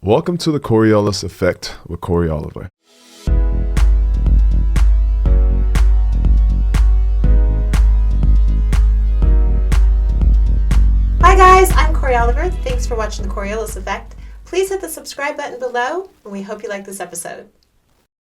Welcome to the Coriolis Effect with Cory Oliver. Hi guys, I'm Cory Oliver. Thanks for watching the Coriolis Effect. Please hit the subscribe button below, and we hope you like this episode.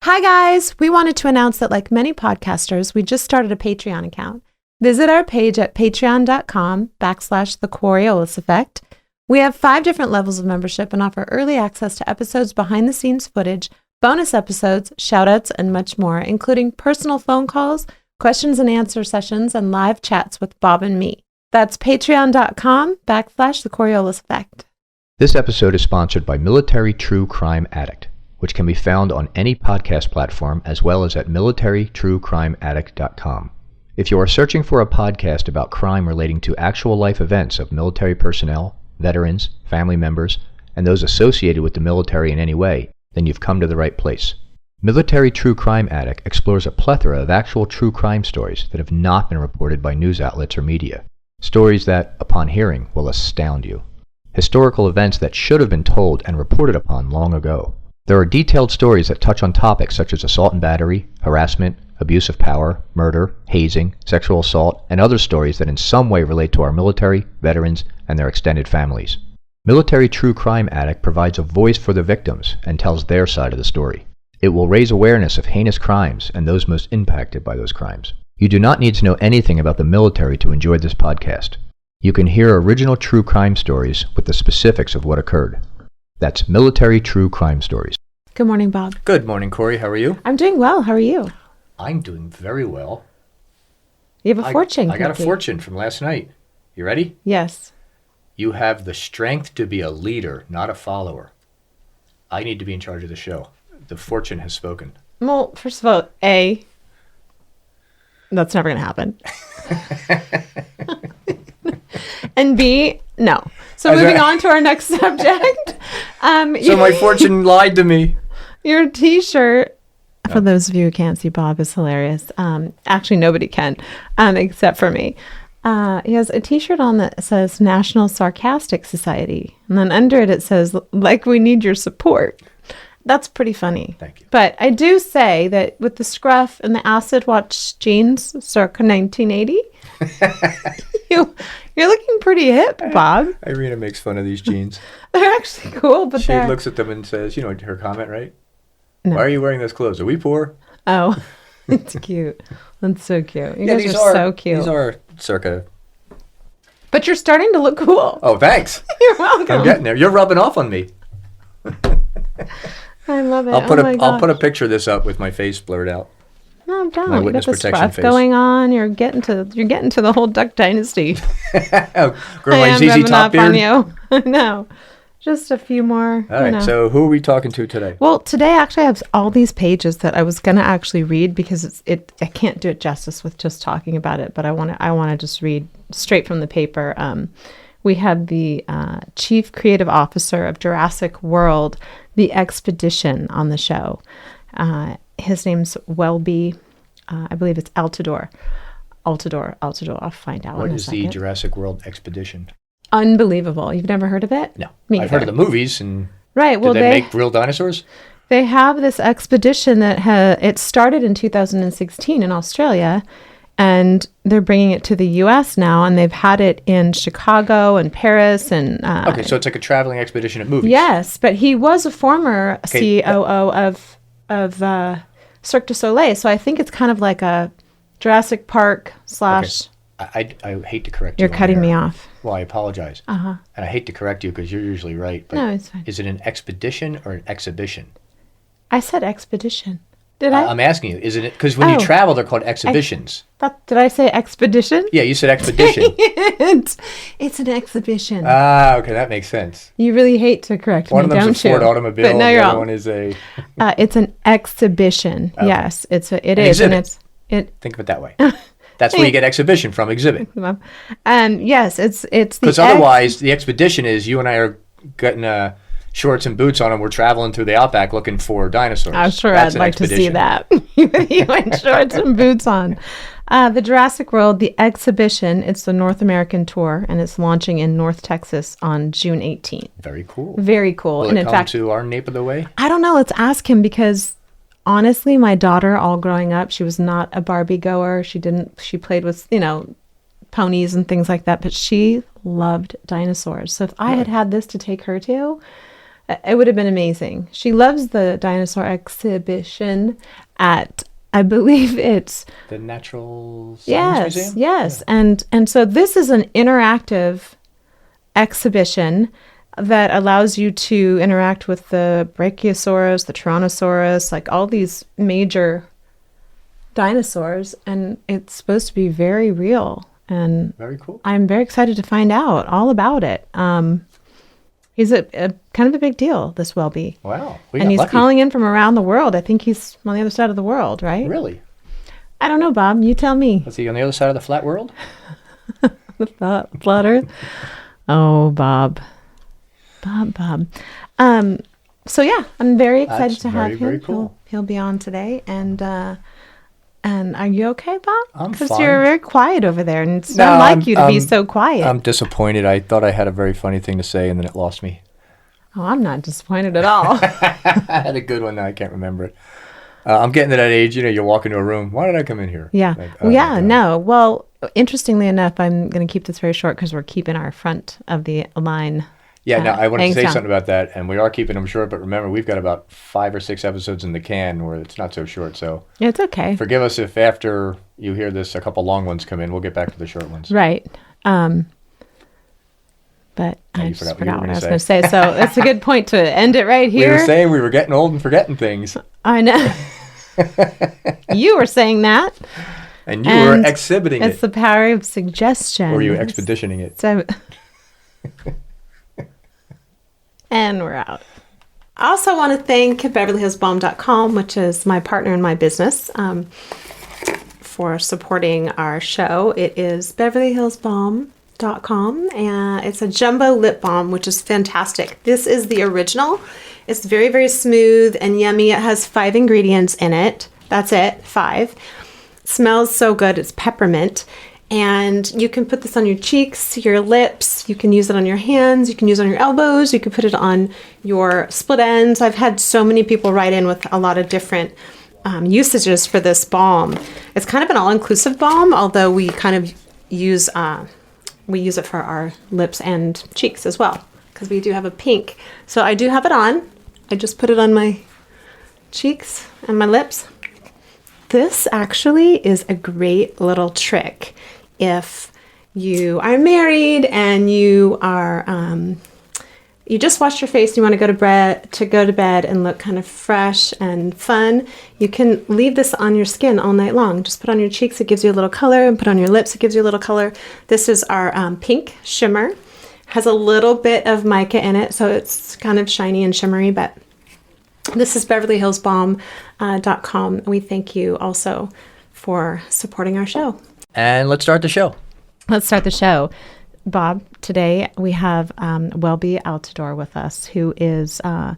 Hi guys, we wanted to announce that like many podcasters, we just started a Patreon account. Visit our page at patreon.com/the Coriolis Effect. We have 5 different levels of membership and offer early access to episodes, behind the scenes footage, bonus episodes, shoutouts, and much more, including personal phone calls, questions and answer sessions, and live chats with Bob and me. That's patreon.com/the Coriolis Effect. This episode is sponsored by Military True Crime Addict, which can be found on any podcast platform as well as at militarytruecrimeaddict.com. If you are searching for a podcast about crime relating to actual life events of military personnel, veterans, family members, and those associated with the military in any way, then you've come to the right place. Military True Crime Addict explores a plethora of actual true crime stories that have not been reported by news outlets or media. Stories that, upon hearing, will astound you. Historical events that should have been told and reported upon long ago. There are detailed stories that touch on topics such as assault and battery, harassment, abuse of power, murder, hazing, sexual assault, and other stories that in some way relate to our military, veterans, and their extended families. Military True Crime Addict provides a voice for the victims and tells their side of the story. It will raise awareness of heinous crimes and those most impacted by those crimes. You do not need to know anything about the military to enjoy this podcast. You can hear original true crime stories with the specifics of what occurred. That's Military True Crime Stories. Good morning, Bob. Good morning, Cory. How are you? I'm doing well. How are you? I'm doing very well. You have a fortune I got a cookie. fortune from last night. You ready? Yes. You have the strength to be a leader, not a follower. I need to be in charge of the show. The fortune has spoken. Well, first of all, A, that's never going to happen. And B, no. So moving on to our next subject. So my fortune lied to me. Your T-shirt, for those of you who can't see, Bob is hilarious. Actually, nobody can, except for me. He has a T-shirt on that says National Sarcastic Society. And then under it, it says, like, we need your support. That's pretty funny. Thank you. But I do say that with the scruff and the acid wash jeans circa 1980, you're looking pretty hip, Bob. Irina makes fun of these jeans. They're actually cool, but She looks at them and says, you know her comment, right? No. Why are you wearing those clothes? Are we poor? Oh, it's cute. That's so cute. You guys are so cute. These are circa. But you're starting to look cool. Oh, thanks. You're welcome. I'm getting there. You're rubbing off on me. I love it. I'll put a picture of this up with my face blurred out. No, don't. My You got witness the protection scruff face. going on. You're getting to the whole Duck Dynasty. Grow my ZZ Top beard. On you. I know. Just a few more. All right. So who are we talking to today? Well, today actually I have all these pages that I was gonna actually read because I can't do it justice with just talking about it. But I want to just read straight from the paper. We have the Chief Creative Officer of Jurassic World, the Expedition, on the show. His name's Welby, I believe it's Altidor. Altidor. I'll find out. What is the Jurassic World Expedition? Unbelievable. You've never heard of it? No. Me I've either. heard of the movies. And right. Well, did they make real dinosaurs? They have this expedition that it started in 2016 in Australia, and they're bringing it to the U.S. now, and they've had it in Chicago and Paris and. Okay, so it's like a traveling expedition at movies. Yes, but he was a former COO of Cirque du Soleil, so I think it's kind of like a Jurassic Park / I hate to correct you. You're cutting me off. Well, I apologize. Uh-huh. And I hate to correct you because you're usually right. But no, it's fine. Is it an expedition or an exhibition? I said expedition. Did I? I'm asking you. Isn't it? Because when you travel, they're called exhibitions. Did I say expedition? Yeah, you said expedition. It's an exhibition. Okay, that makes sense. You really hate to correct One me, of them's don't a Ford you? automobile, But no, and you're the other wrong. one is a... It's an exhibition. Okay. Yes, it is, exhibit. and Think of it that way. That's where you get exhibition from, exhibit. And yes, it's because otherwise the expedition is you and I are getting shorts and boots on and we're traveling through the outback looking for dinosaurs. I'm sure That's I'd an like to see expedition. that. You in shorts and boots on. The Jurassic World, the exhibition, it's the North American tour, and it's launching in North Texas on June 18th. Very cool. Very cool. Will And it in come fact, to our nape of the way? I don't know. Let's ask him because honestly, my daughter, all growing up, she was not a Barbie goer. She played with, ponies and things like that, but she loved dinosaurs. So if I had had this to take her to, it would have been amazing. She loves the dinosaur exhibition at, I believe it's The Natural Science Museum? Yes. And so this is an interactive exhibition that allows you to interact with the Brachiosaurus, the Tyrannosaurus, like all these major dinosaurs, and it's supposed to be very real. And Very cool. I'm very excited to find out all about it. He's a kind of a big deal, this Welby. Wow. And he's calling in from around the world. I think he's on the other side of the world, right? Really? I don't know, Bob. You tell me. Is he on the other side of the flat world? The flat Earth. Oh, Bob. Bob. So yeah, I'm very excited That's to have very, him. very cool. He'll be on today, and are you okay, Bob? I'm Because fine. you're very quiet over there, and it's not like you to be so quiet. I'm disappointed. I thought I had a very funny thing to say, and then it lost me. Oh, I'm not disappointed at all. I had a good one. Now I can't remember it. I'm getting to that age, you walk into a room. Why did I come in here? Yeah. Like, Well, my yeah, God. no. Well, interestingly enough, I'm going to keep this very short because we're keeping our front of the line. Yeah, no, I wanted to hanging say down. something about that, and we are keeping them short, but remember, we've got about 5 or 6 episodes in the can where it's not so short, so It's okay. forgive us if after you hear this, a couple long ones come in. We'll get back to the short ones. Right. But Oh, I you just forgot what you forgot were what I was gonna going to say. So that's a good point to end it right We here. were saying we were getting old and forgetting things, I know. You were saying that. and you were And exhibiting It's it. the power of suggestion. Or were you expeditioning it? So, and we're out. I also want to thank BeverlyHillsBalm.com, which is my partner in my business, for supporting our show. It is BeverlyHillsBalm.com, and it's a jumbo lip balm, which is fantastic. This is the original. It's very, very smooth and yummy. It has 5 ingredients in it. That's it, 5. Smells so good. It's peppermint. And you can put this on your cheeks, your lips. You can use it on your hands. You can use it on your elbows. You can put it on your split ends. I've had so many people write in with a lot of different usages for this balm. It's kind of an all-inclusive balm, although we kind of use it for our lips and cheeks as well, because we do have a pink. So I do have it on. I just put it on my cheeks and my lips. This actually is a great little trick if you are married and you are you just washed your face and you want to go to bed and look kind of fresh and fun. You can leave this on your skin all night long. Just put on your cheeks, it gives you a little color, and put on your lips, it gives you a little color. This is our pink shimmer. Has a little bit of mica in it, so it's kind of shiny and shimmery, but this is BeverlyHillsBalm.com. We thank you also for supporting our show. And let's start the show. Let's start the show. Bob, today we have Welby Altidor with us, who is the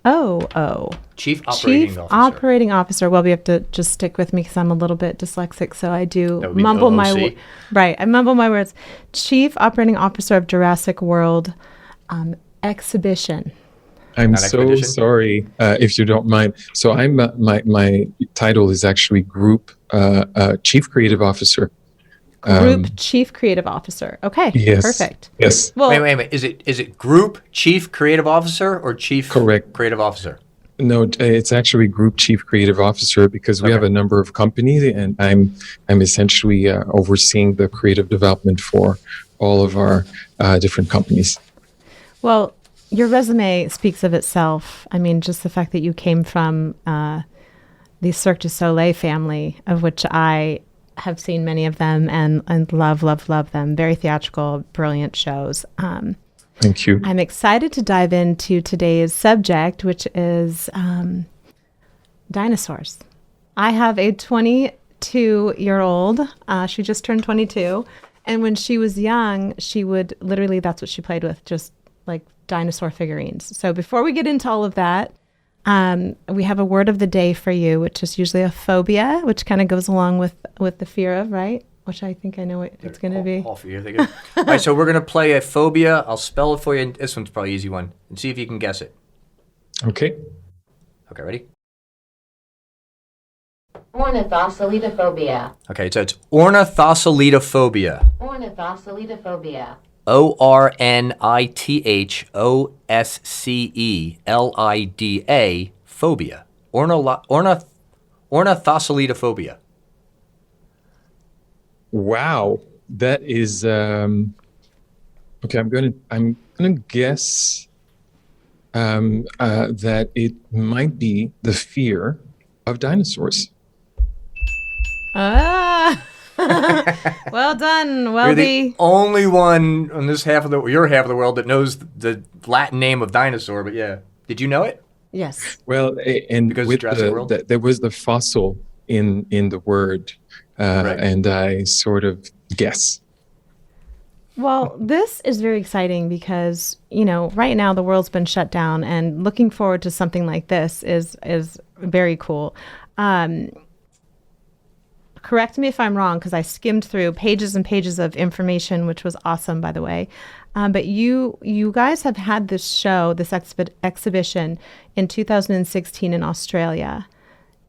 COO. Chief Chief Operating Officer. Welby, you have to just stick with me because I'm a little bit dyslexic, so I do That would be mumble OOC. I mumble my words. Chief Operating Officer of Jurassic World exhibition. I'm Not so expedition? sorry, if you don't mind. So I'm my title is actually Group Chief Creative Officer. Group Chief Creative Officer. Okay, Yes. perfect. Yes, Well, Wait. Is it Group Chief Creative Officer or Chief Correct. Creative Officer? no, it's actually Group Chief Creative Officer because we Okay. have a number of companies, and I'm essentially overseeing the creative development for all of our different companies. well, your resume speaks of itself. I mean, just the fact that you came from the Cirque du Soleil family, of which I have seen many of them and love them. Very theatrical, brilliant shows. Thank you. I'm excited to dive into today's subject, which is dinosaurs. I have a 22-year-old. She just turned 22. And when she was young, she would literally, that's what she played with, just like dinosaur figurines. So before we get into all of that, we have a word of the day for you, which is usually a phobia, which kind of goes along with the fear of, right? Which I think I know what it's going to be. All for you. All right, so we're going to play a phobia. I'll spell it for you. This one's probably an easy one. And see if you can guess it. Okay. Okay, ready? Ornithosolitophobia. Okay, so it's ornithosolitophobia. Ornithosolitophobia. Ornithoselida phobia. Ornithosolitophobia. Wow, that is okay. I'm gonna guess that it might be the fear of dinosaurs. Well done, You're Welby. the only one on this your half of the world that knows the Latin name of dinosaur. But yeah, did you know it? Yes. Well, and Because with Jurassic World? there was the fossil in the word, Right. and I sort of guess. Well, this is very exciting because, right now the world's been shut down, and looking forward to something like this is very cool. Correct me if I'm wrong, because I skimmed through pages and pages of information, which was awesome, by the way. But you guys have had this show, this exhibition in 2016 in Australia.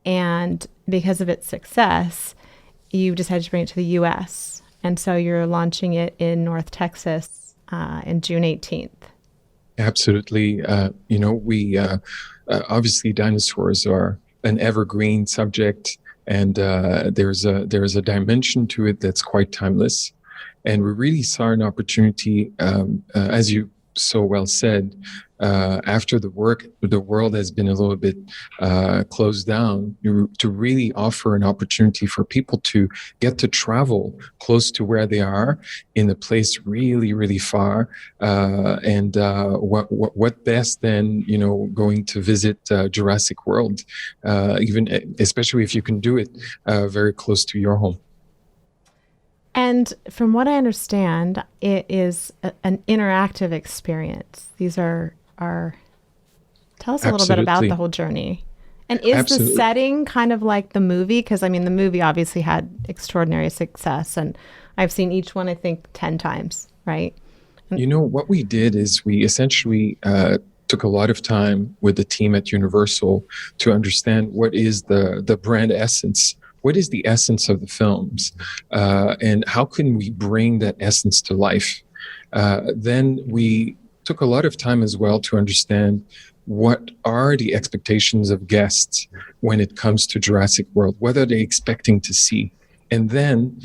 And because of its success, you decided to bring it to the U.S. And so you're launching it in North Texas in June 18th. Absolutely. We obviously dinosaurs are an evergreen subject, and there's a dimension to it that's quite timeless. And we really saw an opportunity, as you so well said, after the world has been a little bit closed down, to really offer an opportunity for people to get to travel close to where they are in a place really, really far. And what best than, going to visit Jurassic World, even especially if you can do it very close to your home. And from what I understand, it is an interactive experience. These are tell us a little bit about Absolutely. the whole journey. And is Absolutely. the setting kind of like the movie? Because, the movie obviously had extraordinary success, and I've seen each one, I think, 10 times, right? What we did is we essentially took a lot of time with the team at Universal to understand what is the brand essence. What is the essence of the films? And how can we bring that essence to life? Then we took a lot of time as well to understand what are the expectations of guests when it comes to Jurassic World. What are they expecting to see? And then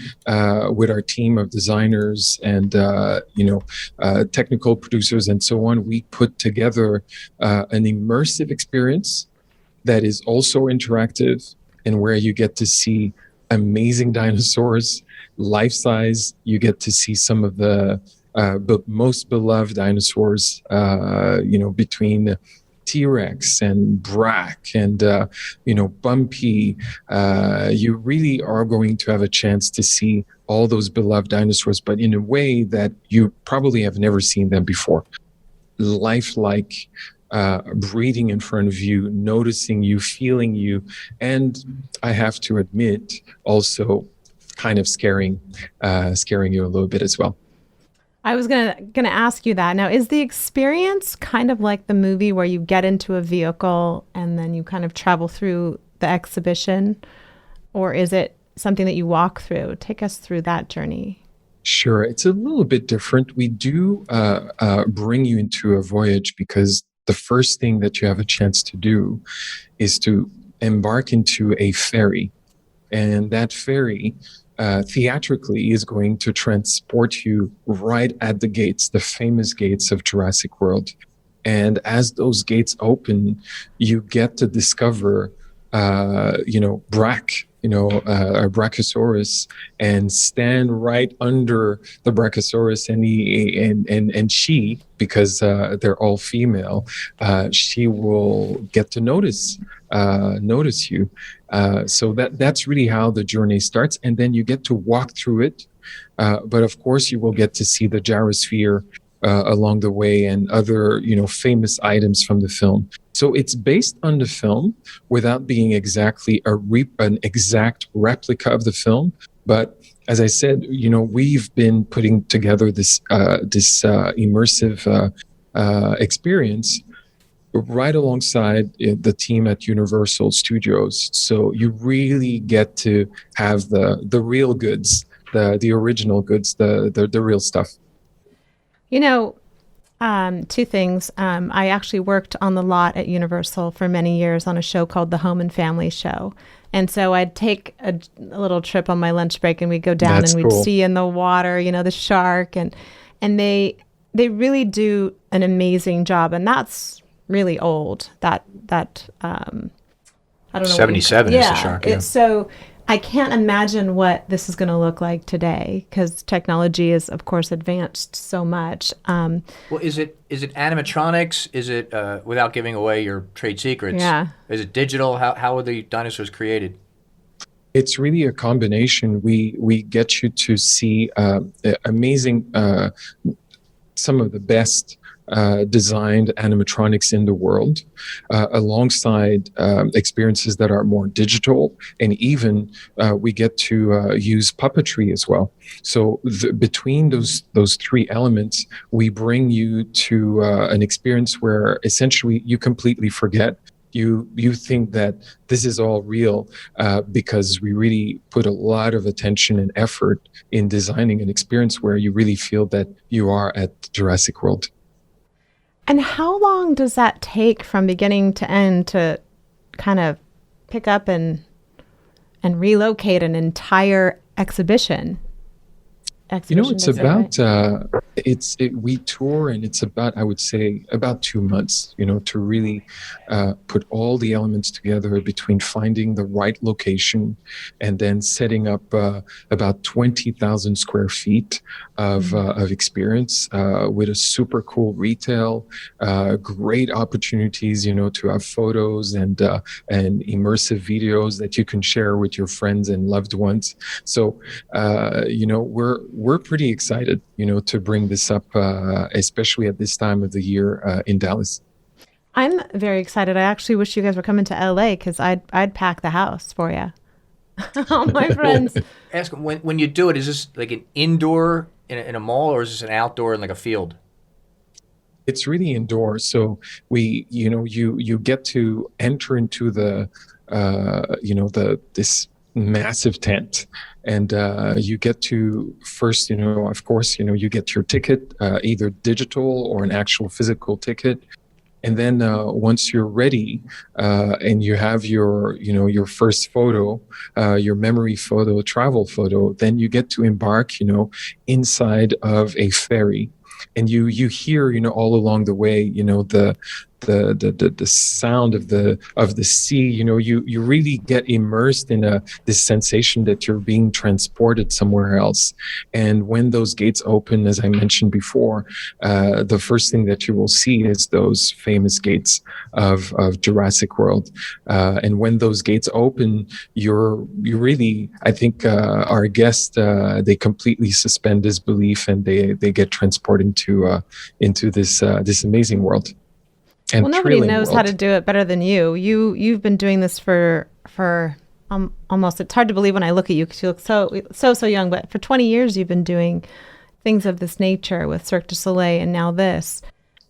with our team of designers and technical producers and so on, we put together an immersive experience that is also interactive, and where you get to see amazing dinosaurs, life size. You get to see some of the most beloved dinosaurs, between T-Rex and Brack and, Bumpy. You really are going to have a chance to see all those beloved dinosaurs, but in a way that you probably have never seen them before. Lifelike, breathing in front of you, noticing you, feeling you, and I have to admit, also kind of scaring you a little bit as well. I was gonna ask you that. Now, is the experience kind of like the movie where you get into a vehicle and then you kind of travel through the exhibition, or is it something that you walk through? Take us through that journey. Sure, it's a little bit different. We do bring you into a voyage because the first thing that you have a chance to do is to embark into a ferry. And that ferry theatrically is going to transport you right at the gates, the famous gates of Jurassic World. And as those gates open, you get to discover, Brack, a Brachiosaurus, and stand right under the Brachiosaurus, and she, because they're all female, she will get to notice you. So that's really how the journey starts, and then you get to walk through it. But of course, you will get to see the gyrosphere along the way and other, famous items from the film. So it's based on the film without being exactly an exact replica of the film. But as I said, we've been putting together this immersive experience right alongside the team at Universal Studios. So you really get to have the real goods, the original goods, the real stuff. Two things. I actually worked on the lot at Universal for many years on a show called The Home and Family Show. And so I'd take a little trip on my lunch break and we'd go down and we'd see in the water, the shark. And they really do an amazing job. And that's really old. I don't know. 77 is the shark. Yeah. So I can't imagine what this is going to look like today because technology is, of course, advanced so much. Well, is it animatronics? Is it without giving away your trade secrets? Yeah. Is it digital? How are the dinosaurs created? It's really a combination. We get you to see amazing, some of the best designed animatronics in the world, alongside experiences that are more digital, and even we get to use puppetry as well. So between those three elements, we bring you to an experience where essentially you completely forget. You think that this is all real because we really put a lot of attention and effort in designing an experience where you really feel that you are at Jurassic World. And how long does that take from beginning to end to kind of pick up and relocate an entire exhibition? It's about we tour, and it's about, I would say, about 2 months, to really put all the elements together between finding the right location and then setting up about 20,000 square feet of experience with a super cool retail, great opportunities, to have photos and immersive videos that you can share with your friends and loved ones. So, we're pretty excited, to bring this up, especially at this time of the year in Dallas. I'm very excited. I actually wish you guys were coming to LA because I'd pack the house for you. All my friends. Ask them, when you do it, is this like an indoor in a mall, or is this an outdoor in like a field? It's really indoor. So you get to enter into this massive tent, and you get to first, of course, you get your ticket, either digital or an actual physical ticket. And then once you're ready and you have your first photo, your memory photo, travel photo, then you get to embark, inside of a ferry. And you hear, all along the way, the sound of the sea. You really get immersed in this sensation that you're being transported somewhere else. And when those gates open, as I mentioned before, the first thing that you will see is those famous gates of Jurassic World. And when those gates open, you really, I think, our guests, they completely suspend disbelief and they get transported into this amazing world. And well, nobody knows how to do it better than you. You've been doing this for almost, it's hard to believe when I look at you because you look so young, but for 20 years you've been doing things of this nature with Cirque du Soleil and now this.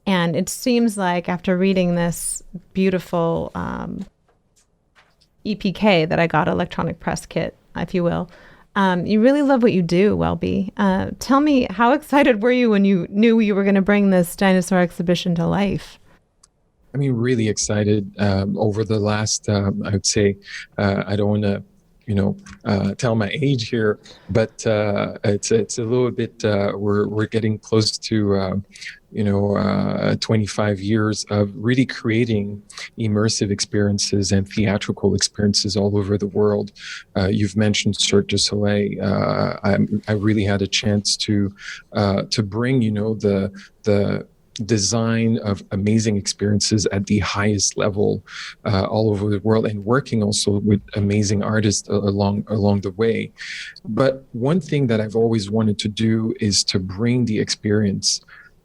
And it seems like after reading this beautiful EPK that I got, electronic press kit, if you will, you really love what you do, Welby. Tell me, how excited were you when you knew you were going to bring this dinosaur exhibition to life? I mean, really excited over the last, I would say, I don't want to, tell my age here, but it's a little bit, we're getting close to, 25 years of really creating immersive experiences and theatrical experiences all over the world. You've mentioned Cirque du Soleil. I really had a chance to bring, the design of amazing experiences at the highest level all over the world, and working also with amazing artists along the way. But one thing that I've always wanted to do is to bring the experience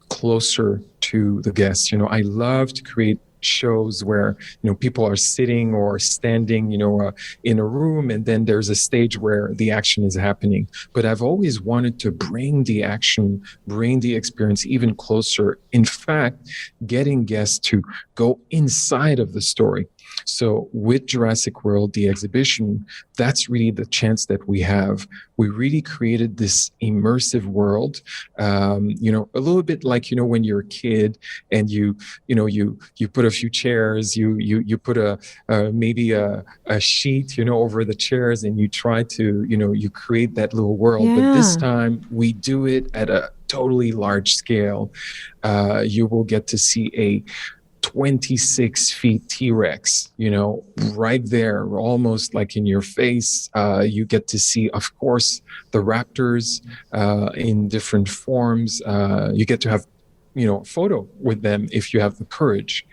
closer to the guests. I love to create shows where people are sitting or standing in a room, and then there's a stage where the action is happening. But I've always wanted to bring the action, bring the experience even closer, in fact getting guests to go inside of the story. So with Jurassic World, the exhibition, that's really the chance that we have. We really created this immersive world, a little bit like, when you're a kid and you put a few chairs, you put maybe a sheet, over the chairs, and you try to, you create that little world. Yeah. But this time we do it at a totally large scale. You will get to see a 26 feet T-Rex, right there, almost like in your face. You get to see, of course, the raptors in different forms. You get to have, a photo with them if you have the courage.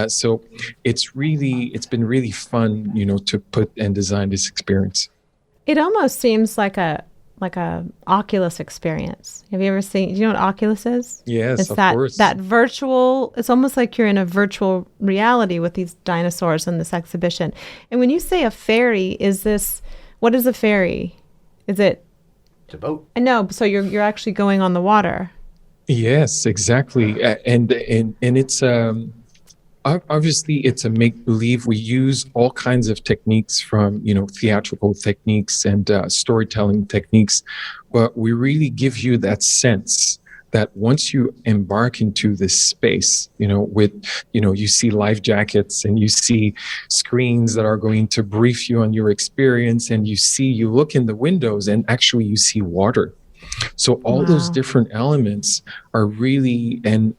So it's been really fun, to put and design this experience. It almost seems like a Oculus experience. Have you ever seen, do you know what Oculus is? Yes, it's of that, course. That virtual, it's almost like you're in a virtual reality with these dinosaurs in this exhibition. And when you say a ferry, what is a ferry? It's a boat. I know, so you're actually going on the water. Yes, exactly. And it's, obviously, it's a make-believe. We use all kinds of techniques from, theatrical techniques and storytelling techniques, but we really give you that sense that once you embark into this space, you see life jackets and you see screens that are going to brief you on your experience, and you look in the windows and actually you see water. So all those different elements are really, and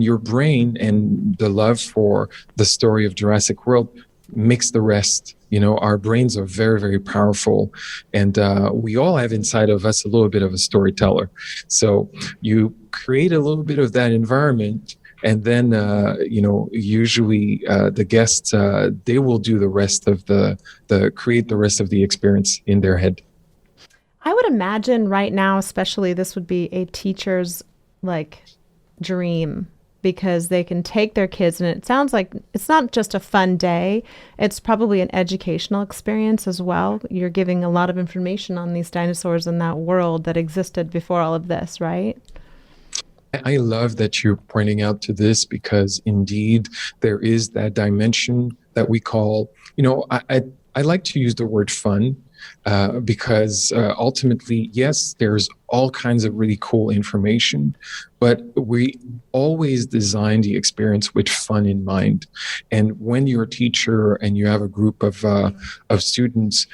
your brain and the love for the story of Jurassic World mix the rest. Our brains are very, very powerful, and we all have inside of us a little bit of a storyteller. So you create a little bit of that environment, and then usually the guests they will do the rest of create the rest of the experience in their head. I would imagine right now, especially, this would be a teacher's dream, because they can take their kids, and it sounds like it's not just a fun day, it's probably an educational experience as well. You're giving a lot of information on these dinosaurs and that world that existed before all of this, right? I love that you're pointing out to this, because indeed there is that dimension that we call, I like to use the word fun. Because ultimately, yes, there's all kinds of really cool information, but we always design the experience with fun in mind. And when you're a teacher and you have a group of students,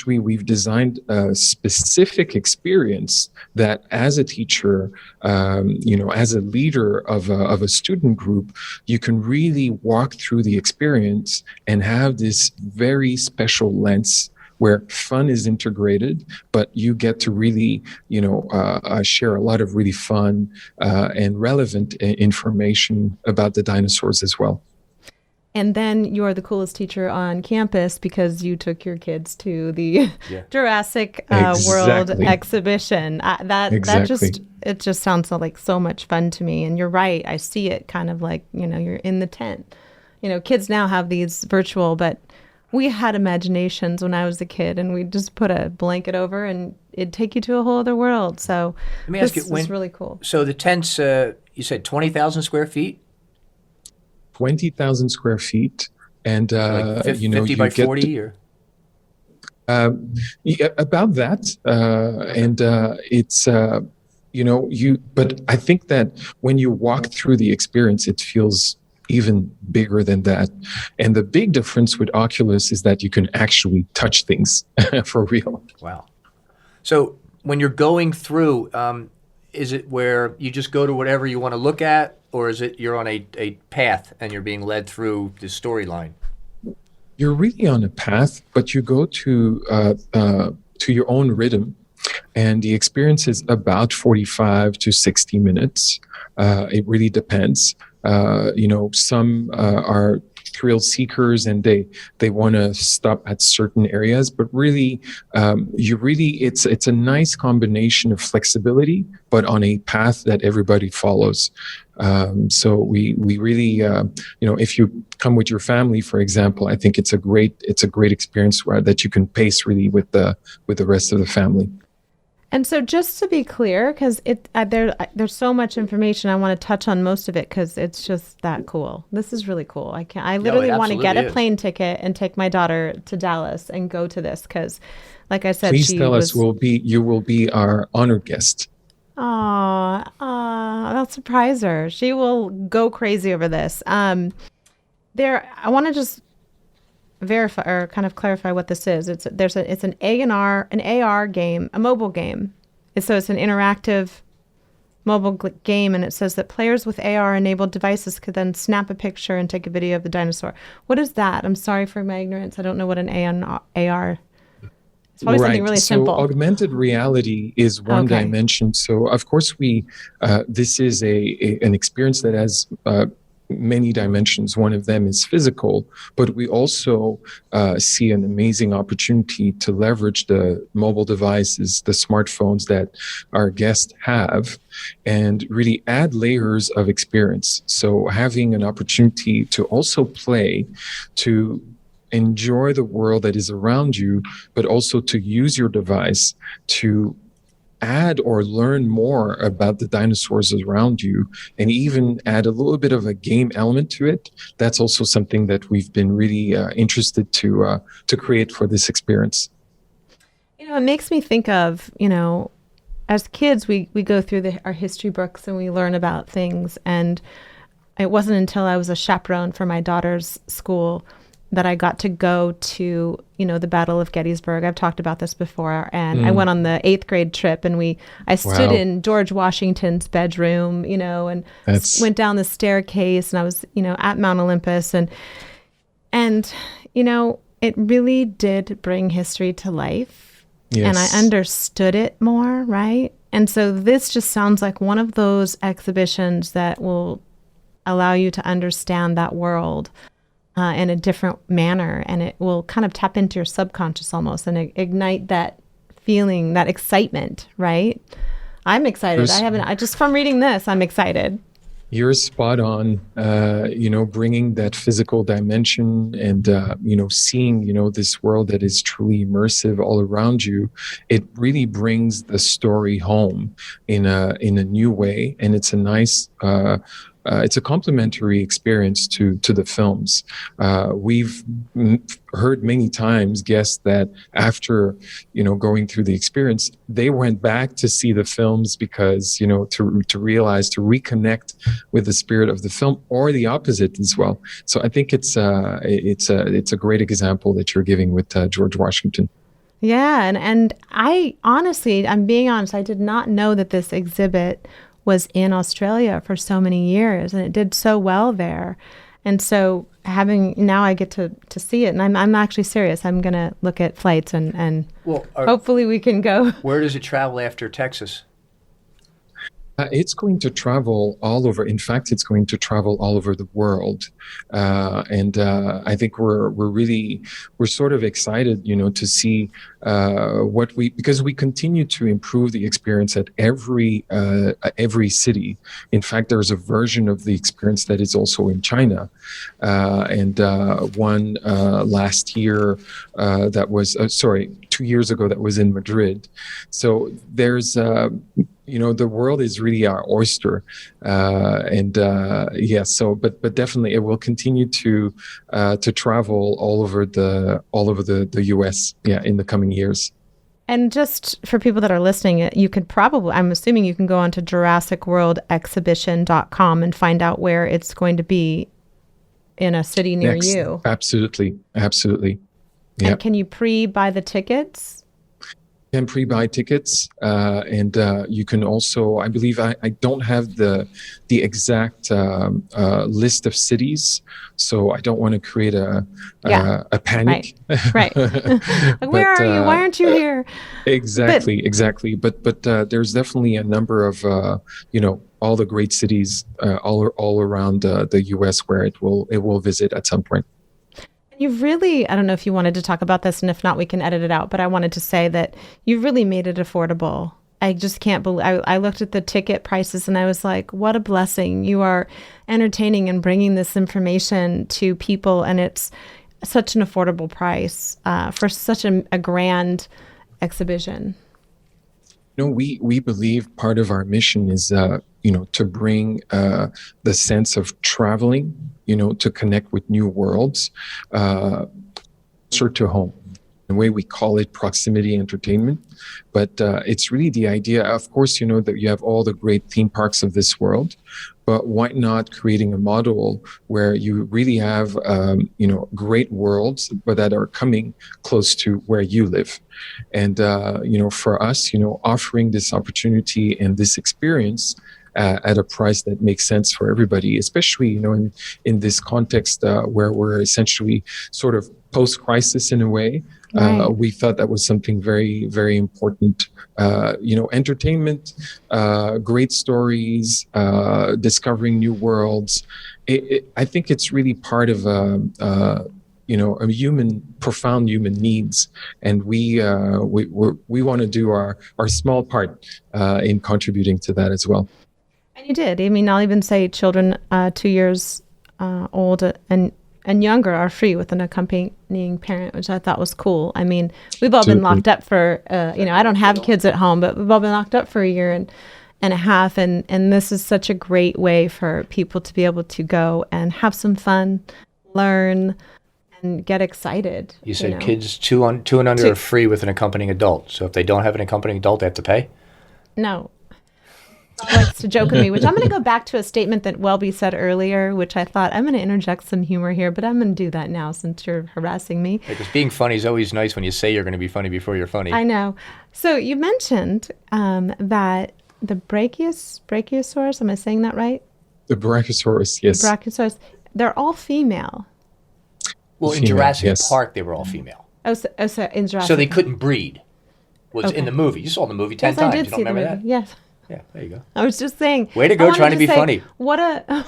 we've designed a specific experience that, as a teacher, as a leader of a student group, you can really walk through the experience and have this very special lens where fun is integrated, but you get to really, share a lot of really fun and relevant information about the dinosaurs as well. And then you're the coolest teacher on campus because you took your kids to the Jurassic World exhibition. It just sounds like so much fun to me. And you're right. I see it kind of like, you're in the tent. Kids now have these virtual, but we had imaginations when I was a kid, and we just put a blanket over and it'd take you to a whole other world. So let me ask you, was really cool. So the tents, you said 20,000 square feet? 20,000 square feet. And, 50 by 40 or? About that. It's, but I think that when you walk through the experience, it feels even bigger than that. And the big difference with Oculus is that you can actually touch things for real. Wow. So when you're going through, is it where you just go to whatever you want to look at, or is it you're on a path and you're being led through the storyline? You're really on a path, but you go to your own rhythm. And the experience is about 45 to 60 minutes. It really depends. Some are thrill seekers and they want to stop at certain areas, but really, it's a nice combination of flexibility, but on a path that everybody follows. So we really, if you come with your family, for example, I think it's a great experience that you can pace really with the rest of the family. And so just to be clear, because there's so much information, I want to touch on most of it because it's just that cool. This is really cool. I literally want to get a plane ticket and take my daughter to Dallas and go to this because, like I said, please tell us you will be our honored guest. I'll surprise her. She will go crazy over this. I want to just verify or kind of clarify what this is. It's an AR game, a mobile game. So it's an interactive mobile game, and it says that players with AR-enabled devices could then snap a picture and take a video of the dinosaur. What is that? I'm sorry for my ignorance. I don't know what an AR. It's probably something really simple. So augmented reality is one dimension. So of course this is an experience that has many dimensions. One of them is physical, but we also see an amazing opportunity to leverage the mobile devices, the smartphones that our guests have, and really add layers of experience. So having an opportunity to also play, to enjoy the world that is around you, but also to use your device to add or learn more about the dinosaurs around you, and even add a little bit of a game element to it. That's also something that we've been really interested to create for this experience. It makes me think of, as kids, we go through our history books and we learn about things. And it wasn't until I was a chaperone for my daughter's school that I got to go to, the Battle of Gettysburg. I've talked about this before. And I went on the 8th grade trip and I stood in George Washington's bedroom, and went down the staircase, and I was, at Mount Olympus. And it really did bring history to life. Yes. And I understood it more, right? And so this just sounds like one of those exhibitions that will allow you to understand that world in a different manner, and it will kind of tap into your subconscious almost and ignite that feeling, that excitement, right? I'm excited. Just from reading this, I'm excited. You're spot on, bringing that physical dimension and, seeing, this world that is truly immersive all around you. It really brings the story home in a new way. And it's a nice, it's a complementary experience to the films. We've heard many times guests that after, going through the experience, they went back to see the films because, to realize, to reconnect with the spirit of the film, or the opposite as well. So I think it's a great example that you're giving with George Washington. Yeah. And I'm being honest, I did not know that this exhibit was in Australia for so many years, and it did so well there. And so now I get to see it, and I'm actually serious. I'm going to look at flights and hopefully we can go. Where does it travel after Texas? It's going to travel all over. In fact, it's going to travel all over the world, and I think we're sort of excited, to see because we continue to improve the experience at every city. In fact, there's a version of the experience that is also in China, and one last year that was 2 years ago that was in Madrid. So there's the world is really our oyster, but definitely it will continue to travel all over the U.S. in the coming years. And just for people that are listening, you could I'm assuming you can go onto JurassicWorldExhibition.com and find out where it's going to be in a city near you. Absolutely. Yeah. And can you pre-buy the tickets? can pre-buy tickets, and you can also, I believe, I don't have the exact list of cities, so I don't want to create a panic. Right. Like, where are you? Why aren't you here? Exactly. But there's definitely a number of all the great cities all around the U.S. where it will visit at some point. You've really, I don't know if you wanted to talk about this, and if not, we can edit it out, but I wanted to say that you've really made it affordable. I just can't believe, I looked at the ticket prices and I was like, what a blessing. You are entertaining and bringing this information to people, and it's such an affordable price for such a grand exhibition. We believe part of our mission is, to bring the sense of traveling, to connect with new worlds, closer to home. The way we call it proximity entertainment, but it's really the idea, of course, that you have all the great theme parks of this world, but why not creating a model where you really have, great worlds, but that are coming close to where you live. And, for us, offering this opportunity and this experience at a price that makes sense for everybody, especially, in this context where we're essentially sort of post-crisis in a way. Right. We thought that was something very, very important. Entertainment, great stories, discovering new worlds. I think it's really part of profound human needs, and we want to do our small part in contributing to that as well. And you did. I mean, I'll even say children 2 years old and younger are free with an accompanying parent, which I thought was cool. I mean, we've all been locked up for, I don't have kids at home, but we've all been locked up for a year and a half. And this is such a great way for people to be able to go and have some fun, learn, and get excited. You said kids two and under are free with an accompanying adult. So if they don't have an accompanying adult, they have to pay? No. Likes to joke with me, which I'm going to go back to a statement that Welby said earlier, which I thought I'm going to interject some humor here, but I'm going to do that now since you're harassing me. Because being funny is always nice when you say you're going to be funny before you're funny. I know. So you mentioned that the Brachiosaurus, am I saying that right? The Brachiosaurus, yes. The Brachiosaurus, they're all female. Well, in Jurassic Park, they were all female. Oh, so in Jurassic. So they couldn't breed. Was in the movie. You saw the movie 10 times. I did you don't remember that? Yes. Yeah, there you go. I was just saying. Way to go trying to be funny. What a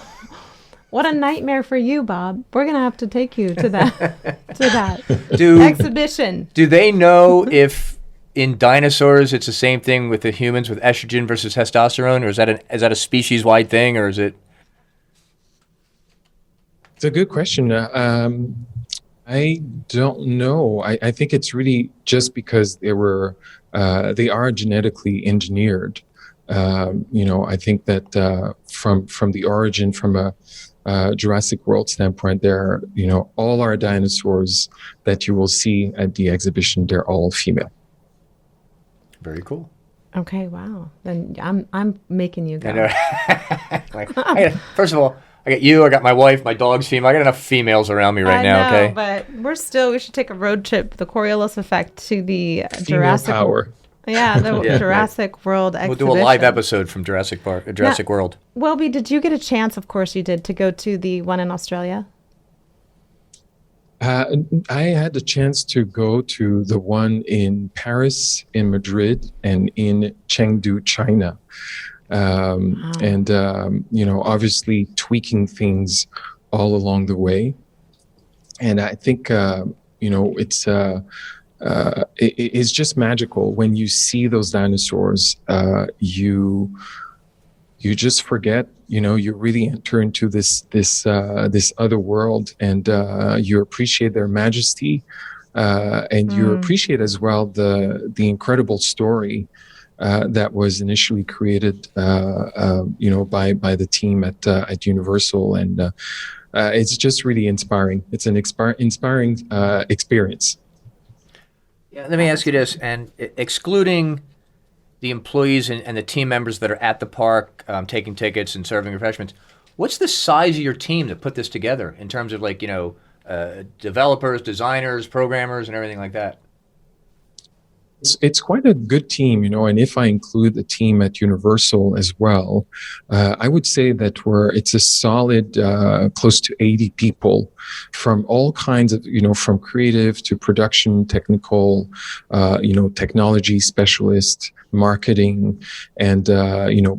nightmare for you, Bob. We're going to have to take you to that exhibition. Do they know if in dinosaurs it's the same thing with the humans with estrogen versus testosterone, or is that a species-wide thing, or is it? It's a good question. I don't know. I think it's really just because they are genetically engineered. I think that from the origin, from a Jurassic World standpoint, there, all our dinosaurs that you will see at the exhibition, they're all female. Very cool. Okay, wow. Then I'm making you go. First of all, I got you, I got my wife, my dog's female. I got enough females around me right now, okay? But we should take a road trip, the Coriolis effect, to the Jurassic Power. Yeah, Jurassic World exhibition. We'll do a live episode from Jurassic World. Welby, did you get a chance, of course you did, to go to the one in Australia? I had the chance to go to the one in Paris, in Madrid, and in Chengdu, China. And obviously tweaking things all along the way. And I think, it's just magical when you see those dinosaurs. You just forget, you really enter into this other world, and you appreciate their majesty, and you appreciate as well the incredible story that was initially created, by the team at Universal, and it's just really inspiring. It's an inspiring experience. Yeah, let me ask you this, and excluding the employees and the team members that are at the park taking tickets and serving refreshments, what's the size of your team that put this together in terms of developers, designers, programmers, and everything like that? It's quite a good team, and if I include the team at Universal as well, I would say that it's a solid close to 80 people from all kinds of, from creative to production, technical, technology specialists, marketing, and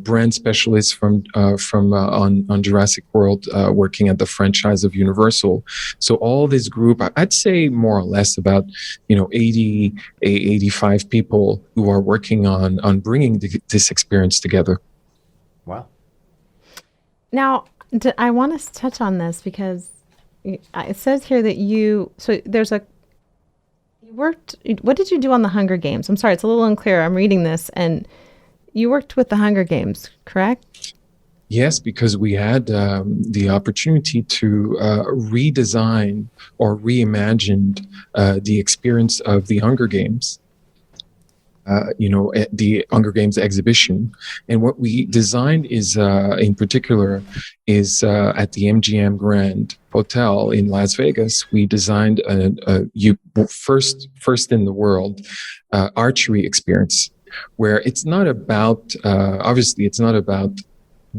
brand specialists from on Jurassic World, working at the franchise of Universal. So all this group, I'd say more or less about 85 people who are working on bringing this experience together. Wow. Now, I want to touch on this because it says here that you worked, what did you do on the Hunger Games? I'm sorry, it's a little unclear. I'm reading this, and you worked with the Hunger Games, correct? Yes, because we had the opportunity to redesign or reimagine the experience of the Hunger Games. At the Hunger Games exhibition. And what we designed is, in particular, is at the MGM Grand Hotel in Las Vegas. We designed a first in the world archery experience, where it's not about, obviously, it's not about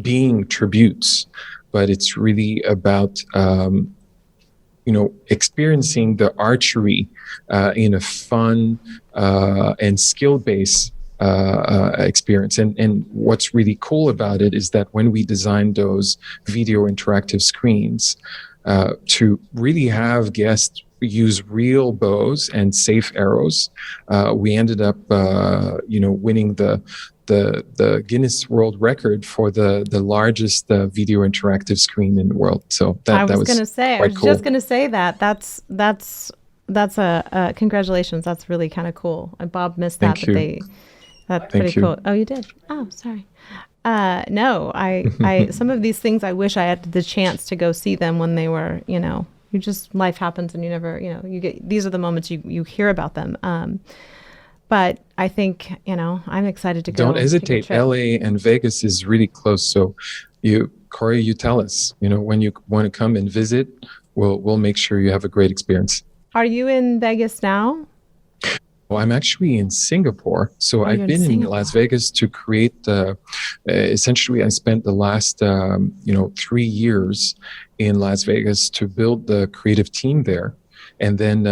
being tributes, but it's really about experiencing the archery in a fun and skill-based experience. And what's really cool about it is that when we designed those video interactive screens to really have guests use real bows and safe arrows, we ended up, winning the Guinness World Record for the largest video interactive screen in the world. So that was going to say, quite cool. Just going to say that that's a congratulations. That's really kind of cool. And Bob missed that. Thank you. That's Thank pretty you. cool. Oh, you did? Oh, sorry. No, I some of these things I wish I had the chance to go see them when they were, life happens and you never, you get, these are the moments you hear about them. But I think, I'm excited to go. Don't hesitate. LA and Vegas is really close. So Cory, you tell us, when you want to come and visit, we'll make sure you have a great experience. Are you in Vegas now? Well, I'm actually in Singapore. So I've been in Las Vegas to create, essentially I spent the last, 3 years in Las Vegas to build the creative team there. And then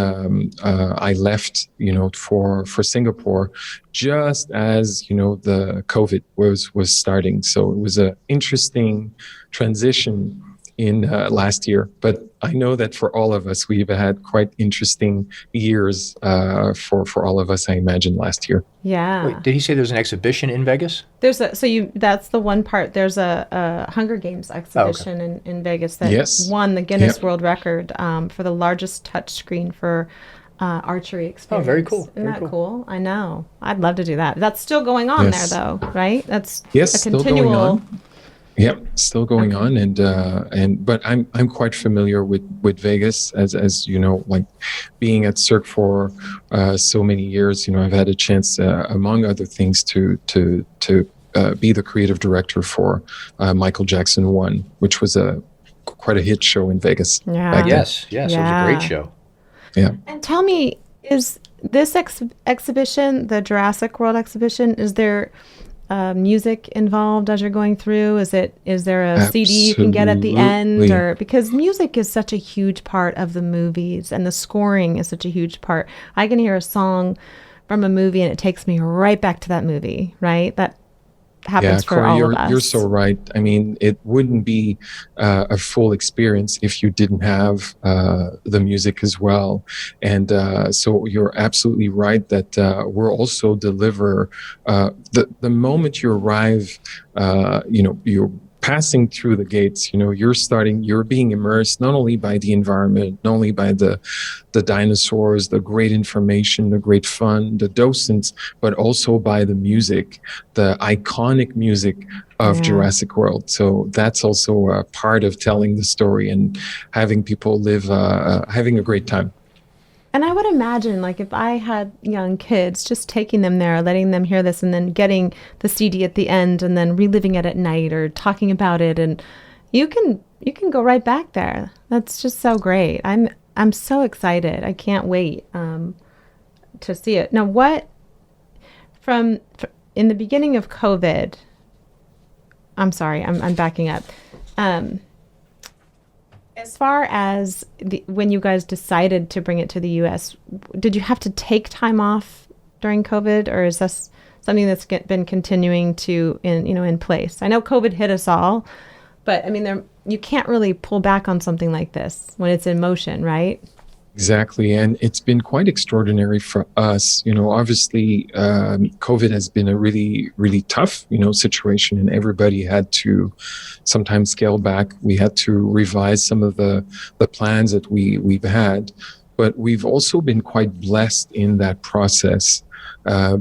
I left, for Singapore just as, the COVID was starting. So it was an interesting transition in last year. But I know that for all of us, we've had quite interesting years for all of us, I imagine, last year. Yeah. Wait, did he say there's an exhibition in Vegas? That's the one part. There's a Hunger Games exhibition in Vegas that won the Guinness World Record for the largest touch screen for archery experience. Oh, very cool. Isn't that cool? I know. I'd love to do that. That's still going on there, though, right? That's a continual. Still going on. Yep, still going on, but I'm quite familiar with Vegas as like being at Cirque for so many years. I've had a chance, among other things, to be the creative director for Michael Jackson 1, which was quite a hit show in Vegas. Yeah. Yes, it was a great show. Yeah. And tell me, is this exhibition, the Jurassic World exhibition, is there music involved as you're going through? Is there a CD you can get at the end? Or because music is such a huge part of the movies, and the scoring is such a huge part. I can hear a song from a movie and it takes me right back to that movie, right? That happens for Cory, all of us. You're so right. I mean, it wouldn't be a full experience if you didn't have the music as well. And so you're absolutely right that we'll also deliver the moment you arrive, you're passing through the gates, you're being immersed not only by the environment, not only by the dinosaurs, the great information, the great fun, the docents, but also by the music, the iconic music of Jurassic World. So that's also a part of telling the story and having people live, having a great time. And I would imagine, like, if I had young kids, just taking them there, letting them hear this, and then getting the CD at the end, and then reliving it at night or talking about it, and you can go right back there. That's just so great. I'm so excited. I can't wait to see it. Now, what in the beginning of COVID, I'm sorry, I'm backing up. As far as when you guys decided to bring it to the U.S., did you have to take time off during COVID, or is this something that's been continuing in place? I know COVID hit us all, but I mean, you can't really pull back on something like this when it's in motion, right? Exactly. And it's been quite extraordinary for us. Obviously, COVID has been a really, really tough, situation, and everybody had to sometimes scale back. We had to revise some of the plans that we've had, but we've also been quite blessed in that process.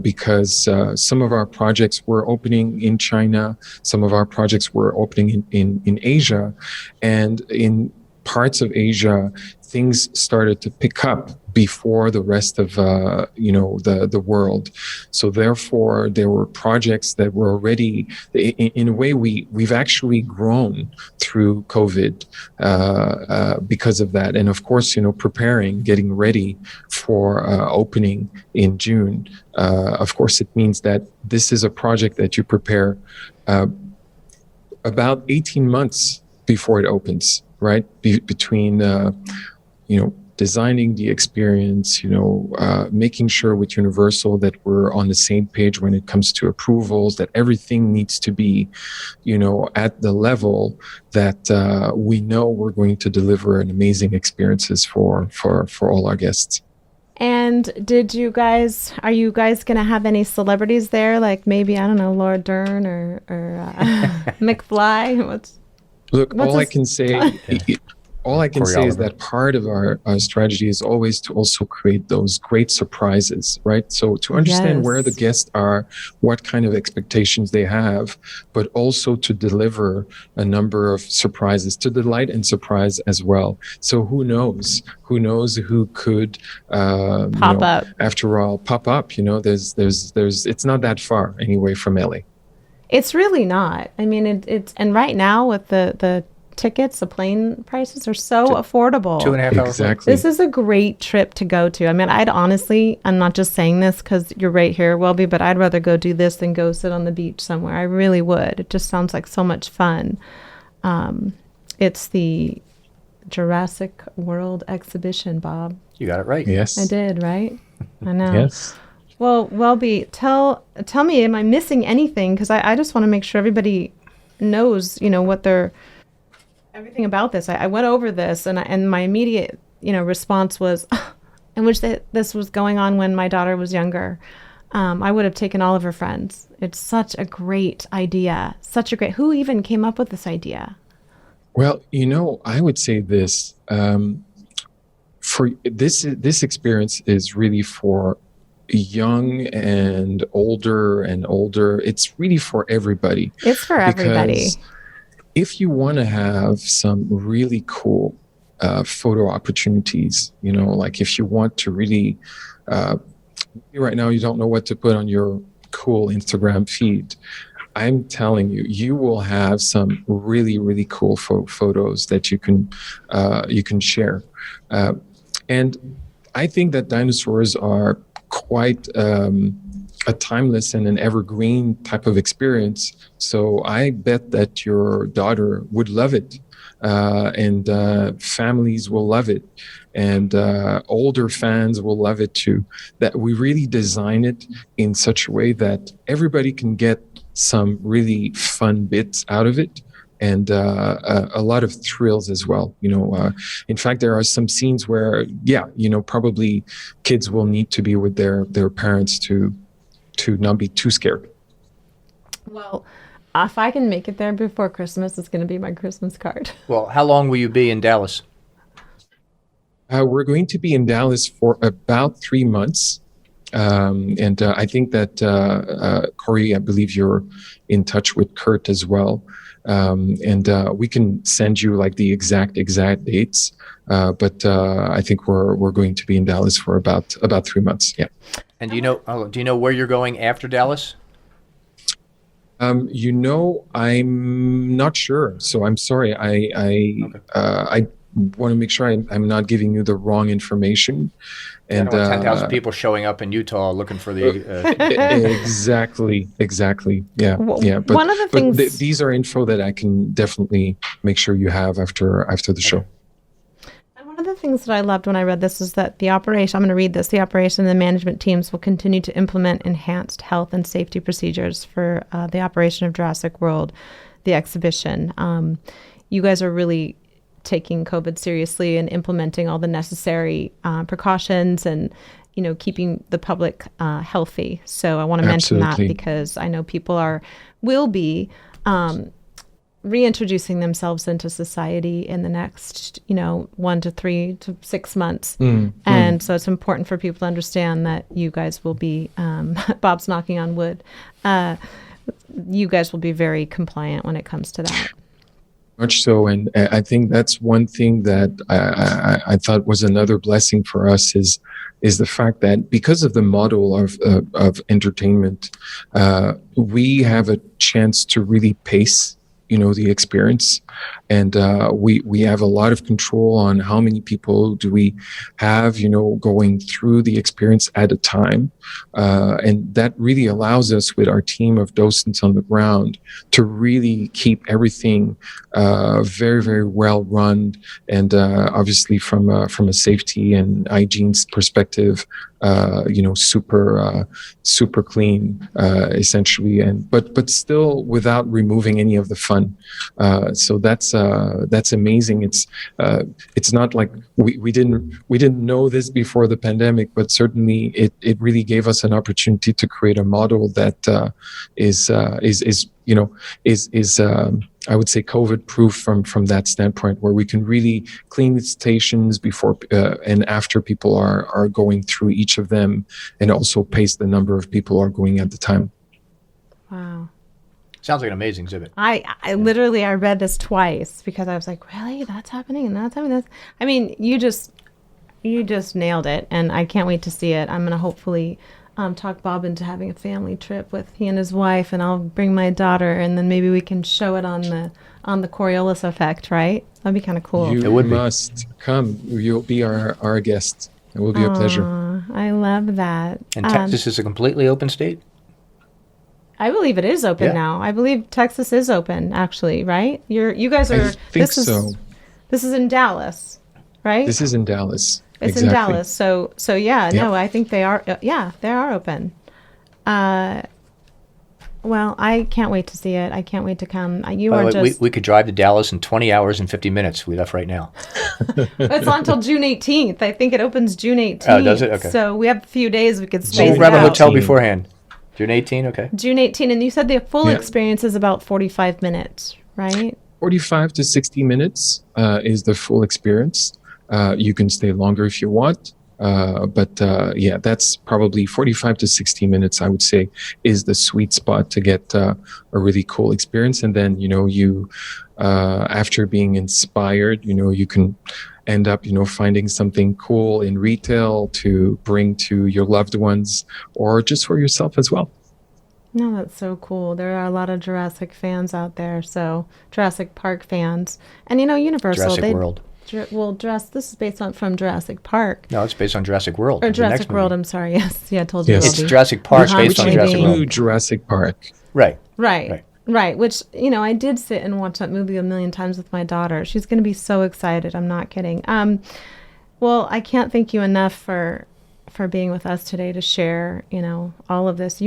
Because some of our projects were opening in China, some of our projects were opening in Asia, and in parts of Asia, things started to pick up before the rest of the world. So therefore, there were projects that were already, in a way, we've actually grown through COVID because of that. And of course, getting ready for opening in June. Of course, it means that this is a project that you prepare about 18 months before it opens, right? Between designing the experience, making sure with Universal that we're on the same page when it comes to approvals, that everything needs to be, at the level that we know we're going to deliver an amazing experiences for all our guests. And are you guys going to have any celebrities there? Like maybe, I don't know, Laura Dern or McFly? All I can say is that part of our strategy is always to also create those great surprises, right? So to understand where the guests are, what kind of expectations they have, but also to deliver a number of surprises, to delight and surprise as well. So who knows who could pop up. After all, pop up. There's it's not that far anyway from LA. It's really not. I mean, it's and right now with the tickets, the plane prices are so affordable. 2.5 hours. Exactly. This is a great trip to go to. I mean, I'm not just saying this because you're right here, Welby, but I'd rather go do this than go sit on the beach somewhere. I really would. It just sounds like so much fun. It's the Jurassic World exhibition, Bob. You got it right. Yes. I did, right? I know. Yes. Well, Welby, tell me, am I missing anything? Because I just want to make sure everybody knows, what everything about this. I went over this, and my immediate, response was, I wish that this was going on when my daughter was younger. I would have taken all of her friends. It's such a great idea. Who even came up with this idea? Well, I would say this, for this experience is really for young and older. It's really for everybody. It's for everybody. If you want to have some really cool photo opportunities, like if you want to really, right now you don't know what to put on your cool Instagram feed, I'm telling you, you will have some really, really cool photos that you can share. And I think that dinosaurs are quite a timeless and an evergreen type of experience. So I bet that your daughter would love it, and families will love it, and older fans will love it too. That we really design it in such a way that everybody can get some really fun bits out of it, and a lot of thrills as well. In fact, there are some scenes where, probably kids will need to be with their parents to not be too scared. Well, if I can make it there before Christmas, it's going to be my Christmas card. Well, how long will you be in Dallas? We're going to be in Dallas for about 3 months. And I think that, Cory, I believe you're in touch with Kurt as well. And we can send you like the exact dates. But I think we're going to be in Dallas for about 3 months. Yeah. And do you know where you're going after Dallas? I'm not sure, so I'm sorry. I want to make sure I'm not giving you the wrong information. And And 10,000 people showing up in Utah looking for the. exactly. Yeah, Well, yeah. But, one of the things- these are info that I can definitely make sure you have after the show. And one of the things that I loved when I read this is that the operation, I'm going to read this, the operation and the management teams will continue to implement enhanced health and safety procedures for the operation of Jurassic World, the exhibition. You guys are really taking COVID seriously and implementing all the necessary precautions and, keeping the public healthy. So I want to mention that because I know people will be reintroducing themselves into society in the next, 1 to 3 to 6 months. And so it's important for people to understand that you guys will be, Bob's knocking on wood, you guys will be very compliant when it comes to that. Much so, and I think that's one thing that I thought was another blessing for us is the fact that because of the model of entertainment, we have a chance to really pace the experience, and we have a lot of control on how many people do we have going through the experience at a time, and that really allows us with our team of docents on the ground to really keep everything very, very well run, and obviously from a safety and hygiene perspective, super clean, essentially, but still without removing any of the fun. So that's amazing. It's not like we didn't know this before the pandemic, but certainly it really gave us an opportunity to create a model that is I would say COVID proof from that standpoint, where we can really clean the stations before and after people are going through each of them, and also pace the number of people are going at the time. Wow. Sounds like an amazing exhibit. I literally I read this twice because I was like, really, that's happening and that's happening. I mean, you just nailed it, and I can't wait to see it. I'm gonna hopefully talk Bob into having a family trip with he and his wife, and I'll bring my daughter, and then maybe we can show it on the Coriolis effect, right? That'd be kind of cool. You must come. You'll be our guest. It will be a pleasure. I love that. And Texas is a completely open state? I believe it is open now. I believe Texas is open, actually, right? You guys are. I think so. This is in Dallas, right? This is in Dallas. It's exactly. in Dallas. So yeah, Yep. no, I think they are. Yeah, they are open. Well, I can't wait to see it. I can't wait to come. We could drive to Dallas in 20 hours and 50 minutes. We left right now. It's on until June 18th. I think it opens June 18th. Oh, does it? Okay. So we have a few days we could space We'll it grab a out. hotel beforehand. June 18, okay. June 18, and you said the full Yeah. experience is about 45 minutes, right? 45 to 60 minutes is the full experience. You can stay longer if you want. But that's probably 45 to 60 minutes, I would say, is the sweet spot to get a really cool experience. And then, you after being inspired, you can end up, finding something cool in retail to bring to your loved ones or just for yourself as well. No, that's so cool. There are a lot of Jurassic fans out there, so Jurassic Park fans. And, Universal. Jurassic World. This is based from Jurassic Park. No, it's based on Jurassic World. Or the next Jurassic World, movie. I'm sorry. Yes, yeah, I told you. Yes. It's Welby. Jurassic Park based on Which Jurassic maybe- World. Jurassic Park. Right. Right. Which, I did sit and watch that movie a million times with my daughter. She's going to be so excited. I'm not kidding. Well, I can't thank you enough for being with us today to share, all of this.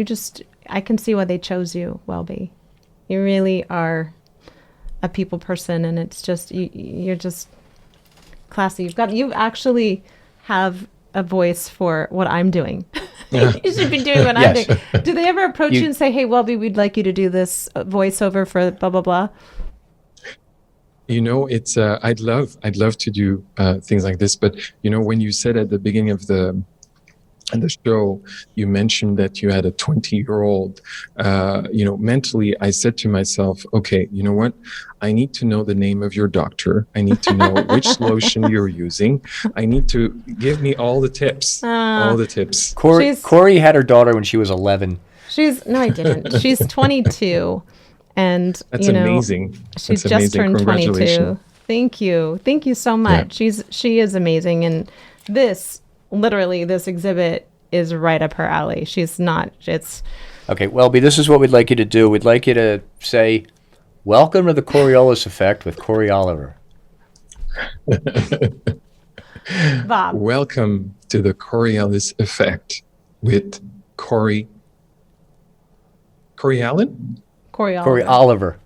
I can see why they chose you, Welby. You really are a people person, and it's just, you're just classy. You actually have a voice for what I'm doing. You should be doing what I'm doing. Do they ever approach you and say, hey, Welby, we'd like you to do this voiceover for blah, blah, blah? It's I'd love to do things like this, but when you said at the beginning of the show, you mentioned that you had a 20-year-old, mentally I said to myself, okay, you know what? I need to know the name of your doctor. I need to know which lotion you're using. I need to give me all the tips. All the tips. Cory had her daughter when she was 11. No, I didn't. She's 22, and That's amazing. she's That's just amazing. turned 22. Congratulations. Thank you so much. She is amazing, and this exhibit is right up her alley. It's Okay, Welby, this is what we'd like you to do. We'd like you to say, "Welcome to the Coriolis Effect with Cory Oliver." Bob. Welcome to the Coriolis Effect with Cory Allen? Cory Cory Oliver.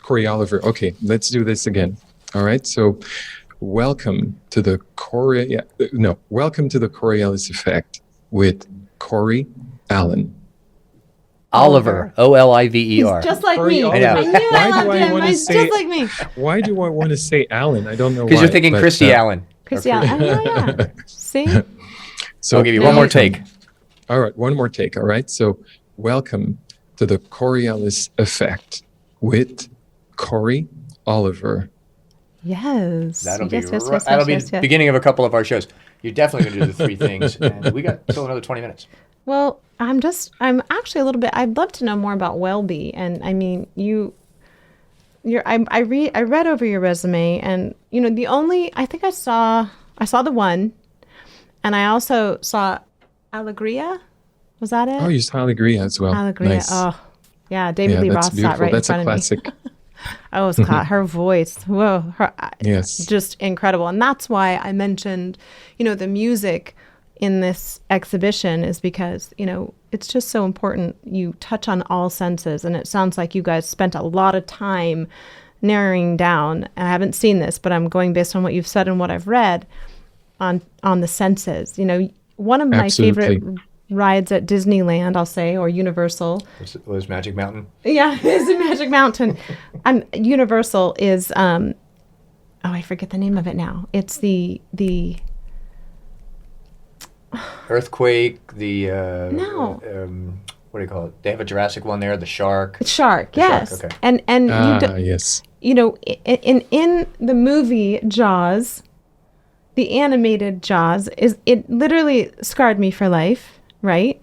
Cory Oliver. Okay, let's do this again. All right. So, welcome to the Coriolis Effect with Cory Allen. Oliver. Oliver. He's just like Cory me. Oliver. I knew I Why do loved I him. wanna He's say- just like me. Why do I want to say Allen? I don't know why. Because you're thinking but, Christy Allen. Christy Allen. Oh, yeah. See? So I'll give you one more take. All right, one more take. All right. So, welcome to the Coriolis Effect with Cory Oliver. Yes. That'll yes, be yes, right. yes, That'll be yes, the yes. beginning of a couple of our shows. You're definitely going to do the three things, and we got still another 20 minutes. Well, I'm actually a little bit, I'd love to know more about Welby. And I mean, I read over your resume, and I think I saw the one, and I also saw Alegria. Was that it? Oh, you saw Alegria as well. Alegria. Nice. Oh, yeah. David Yeah, Lee that's Roth beautiful. sat right That's in a front of me. classic. Oh, it's her voice. Whoa. Yes. Just incredible. And that's why I mentioned, the music in this exhibition is because, it's just so important. You touch on all senses. And it sounds like you guys spent a lot of time narrowing down. I haven't seen this, but I'm going based on what you've said and what I've read on the senses. One of my Absolutely. favorite rides at Disneyland, I'll say, or Universal. Was Magic Mountain? Yeah, it's a Magic Mountain. Universal is I forget the name of it now. It's the Earthquake, the No. what do you call it? They have a Jurassic one there, the shark. Shark, The shark, yes. okay. And Yes. in the movie Jaws, the animated Jaws, it literally scarred me for life, right?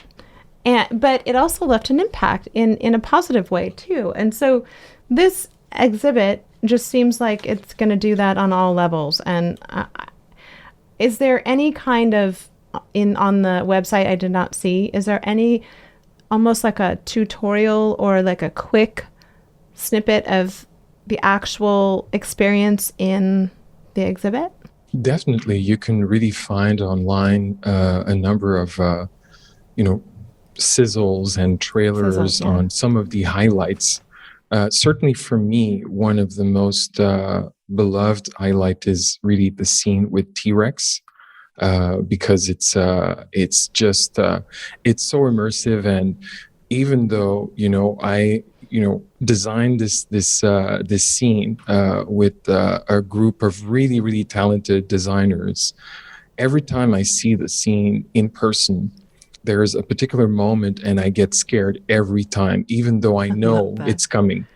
But it also left an impact in a positive way too. And so this exhibit just seems like it's going to do that on all levels. And is there any kind of on the website I did not see? Is there any almost like a tutorial or like a quick snippet of the actual experience in the exhibit? Definitely. You can really find online a number of, sizzles and trailers Sizzles, yeah. on some of the highlights. Certainly for me, one of the most beloved highlight is really the scene with T-Rex. Because it's so immersive, and even though I designed this scene with a group of really, really talented designers, every time I see the scene in person, there's a particular moment and I get scared every time, even though I know it's coming.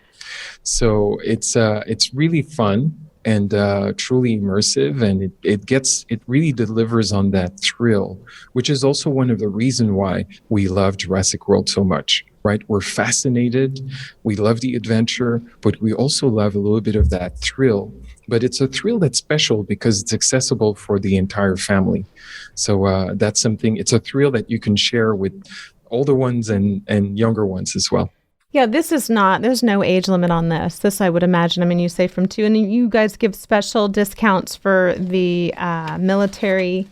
So it's really fun and truly immersive, and it really delivers on that thrill, which is also one of the reasons why we love Jurassic World so much, right? We're fascinated, we love the adventure, but we also love a little bit of that thrill. But it's a thrill that's special because it's accessible for the entire family. So that's something, it's a thrill that you can share with older ones and younger ones as well. Yeah, there's no age limit on this. This, I would imagine. I mean, you say from 2, and you guys give special discounts for the military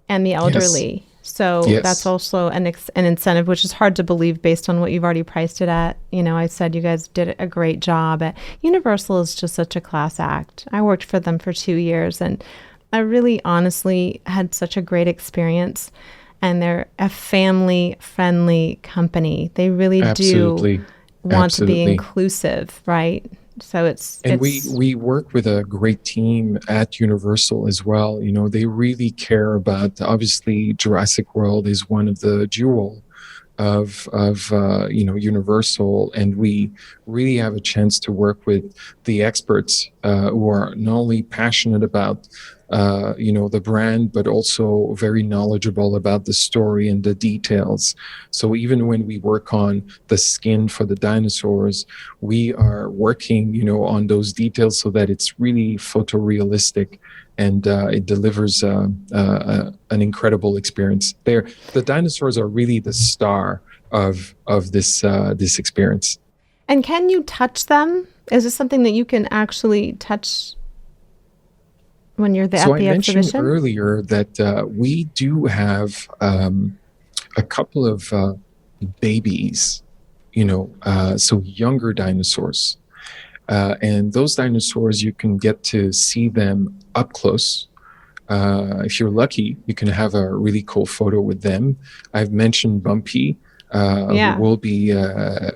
and the elderly. So that's also an incentive, which is hard to believe based on what you've already priced it at. I said you guys did a great job. Universal is just such a class act. I worked for them for 2 years, and I really honestly had such a great experience. And they're a family-friendly company. They really do want to be inclusive, right? So we work with a great team at Universal as well. They really care about, obviously Jurassic World is one of the jewel of Universal, and we really have a chance to work with the experts who are not only passionate about the brand, but also very knowledgeable about the story and the details. So even when we work on the skin for the dinosaurs, we are working, on those details so that it's really photorealistic and it delivers an incredible experience. The dinosaurs are really the star of this experience. And can you touch them? Is this something that you can actually touch when you're at the I mentioned exhibition? earlier that we do have a couple of babies, so younger dinosaurs. And those dinosaurs, you can get to see them up close. If you're lucky, you can have a really cool photo with them. I've mentioned Bumpy, who will be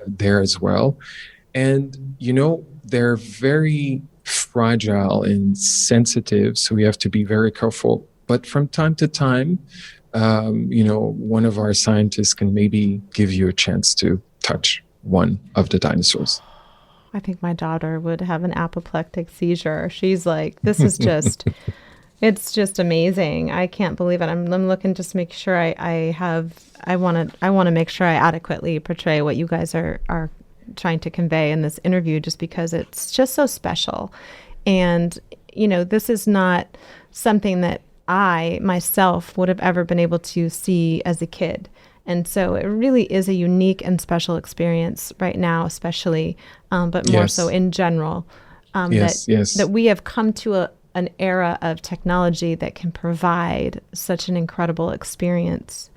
there as well. And, they're very fragile and sensitive, so we have to be very careful. But from time to time, one of our scientists can maybe give you a chance to touch one of the dinosaurs. I think my daughter would have an apoplectic seizure. She's like, this is just, it's just amazing. I can't believe it. I'm looking just to make sure I want to make sure I adequately portray what you guys are trying to convey in this interview, just because it's just so special. And, this is not something that I myself would have ever been able to see as a kid. And so it really is a unique and special experience right now, especially, but more so in general, that we have come to an era of technology that can provide such an incredible experience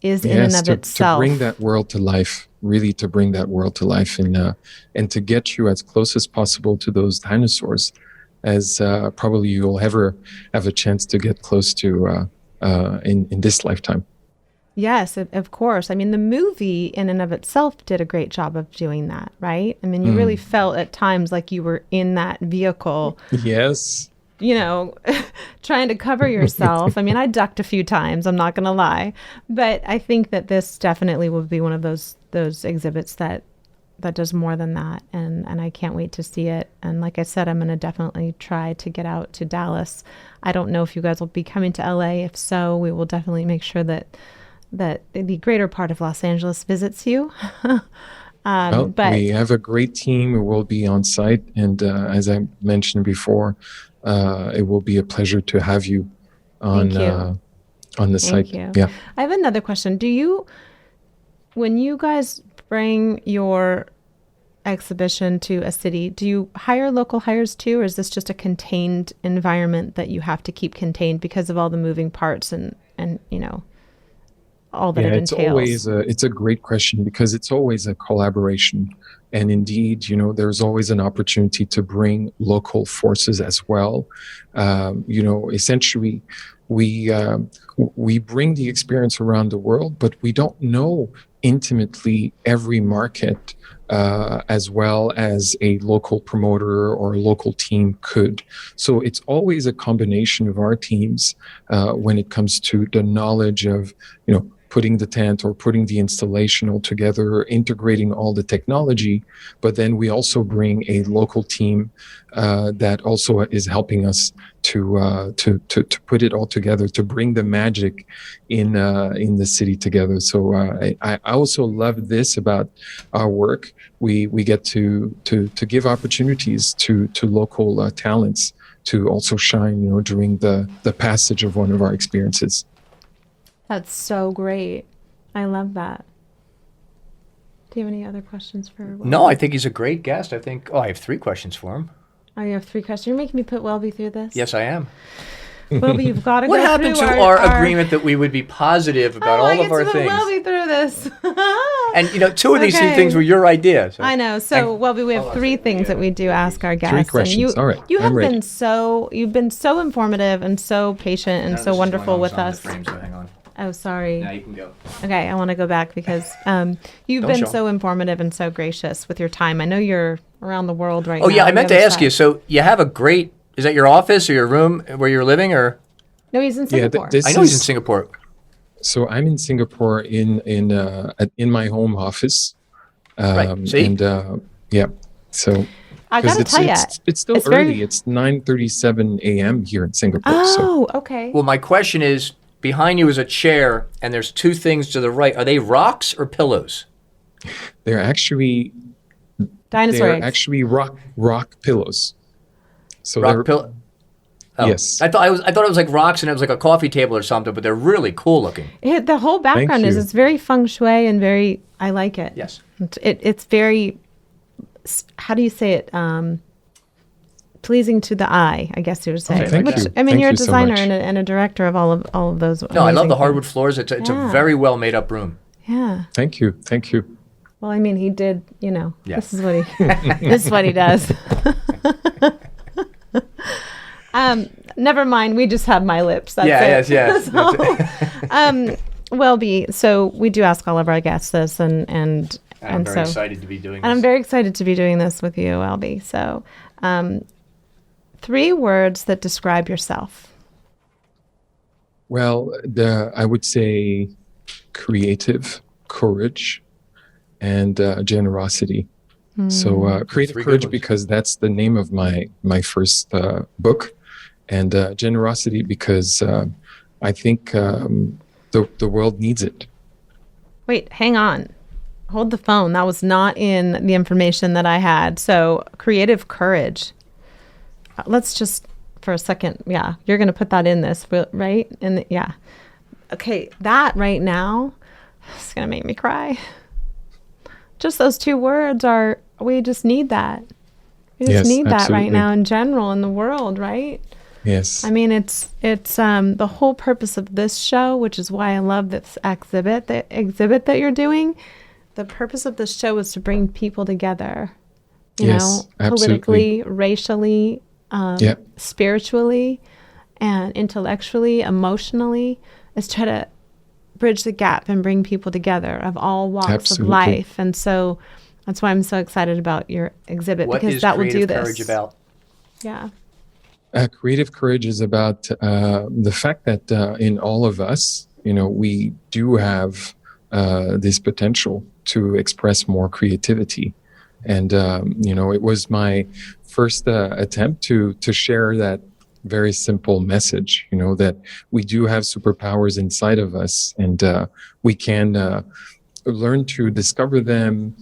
in and of itself. To bring that world to life, really to bring that world to life and to get you as close as possible to those dinosaurs as probably you'll ever have a chance to get close to in this lifetime. Yes, of course. I mean, the movie in and of itself did a great job of doing that, right? I mean, you really felt at times like you were in that vehicle. Yes. Trying to cover yourself. I mean, I ducked a few times, I'm not going to lie. But I think that this definitely will be one of those exhibits that does more than that. And I can't wait to see it. And like I said, I'm going to definitely try to get out to Dallas. I don't know if you guys will be coming to LA. If so, we will definitely make sure that the greater part of Los Angeles visits you. But we have a great team who will be on site. And as I mentioned before, it will be a pleasure to have you on the site. Thank you. Yeah. I have another question. When you guys bring your exhibition to a city, do you hire local hires too, or is this just a contained environment that you have to keep contained because of all the moving parts and all that it entails? It's a great question, because it's always a collaboration. And indeed, there's always an opportunity to bring local forces as well. Essentially, we bring the experience around the world, but we don't know intimately every market as well as a local promoter or a local team could. So it's always a combination of our teams when it comes to the knowledge of, putting the tent or putting the installation all together, integrating all the technology. But then we also bring a local team that also is helping us to put it all together, to bring the magic in the city together. So I also love this about our work. We get to give opportunities to local talents to also shine, during the passage of one of our experiences. That's so great. I love that. Do you have any other questions for Welby? No, I think he's a great guest. I have 3 questions for him. Oh, you have 3 questions? You're making me put Welby through this? Yes, I am. Welby, you've got to go What through happened to our agreement that we would be positive about all of our things? I get to put Welby through this. And 2 of these things were your idea. So. I know. So, Welby, we have 3 things that we do ask our guests. 3 questions. All right. You've been so informative and so patient and so wonderful with us. Hang on. Oh, sorry. Now you can go. Okay, I want to go back because you've been so informative and so gracious with your time. I know you're around the world right now. Oh, yeah, I meant to ask you. So you have is that your office or your room where you're living, or? No, he's in Singapore. I know he's in Singapore. So I'm in Singapore in my home office. Right. See? And So. I gotta tell you, it's still early. It's 9:37 a.m. here in Singapore. Oh, okay. Well, my question is, behind you is a chair, and there's two things to the right. Are they rocks or pillows? They're actually Dinosaur eggs. actually rock pillows. So Rock pillow. Oh. Yes. I thought it was like rocks and it was like a coffee table or something, but they're really cool looking. The whole background is it's very feng shui and very. I like it. Yes. It's very. How do you say it? Pleasing to the eye, I guess you would say. Oh, thank you. I mean, Thank you're a you so designer much. and a director of all of those. No, I love the amazing hardwood things. floors. It's a very well made up room. Yeah. Thank you. Well, I mean, he did. Yeah. This is what he. This is what he does. Never mind. We just have my lips. That's it. Yes. Welby, so we do ask all of our guests this, and I'm very excited to be doing this. And I'm very excited to be doing this with you, Welby. So, 3 words that describe yourself. Well, I would say creative, courage, and generosity. So creative 3 good courage ones. because that's the name of my first book, and generosity because I think the world needs it. Wait, hang on. Hold the phone. That was not in the information that I had. So, creative courage. Let's just, for a second, you're going to put that in this, right? And okay, that right now is going to make me cry. Just those 2 words we just need that. We just need that right now in general in the world, right? Yes. I mean, it's the whole purpose of this show, which is why I love this exhibit that you're doing. The purpose of this show is to bring people together, you know, politically, racially, spiritually, and intellectually, emotionally, is try to bridge the gap and bring people together of all walks of life. And so that's why I'm so excited about your exhibit, because that will do this. What is creative courage about? Yeah. Creative courage is about the fact that in all of us, we do have this potential to express more creativity. And, it was my first attempt to share that very simple message, that we do have superpowers inside of us, and we can learn to discover them,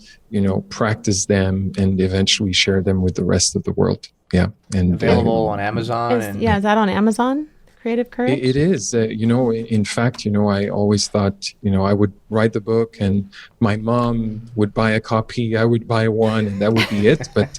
practice them, and eventually share them with the rest of the world. Yeah. And available on Amazon. Is that on Amazon? Creative Courage? It is. In fact, I always thought, I would write the book and my mom would buy a copy, I would buy one, and that would be it. But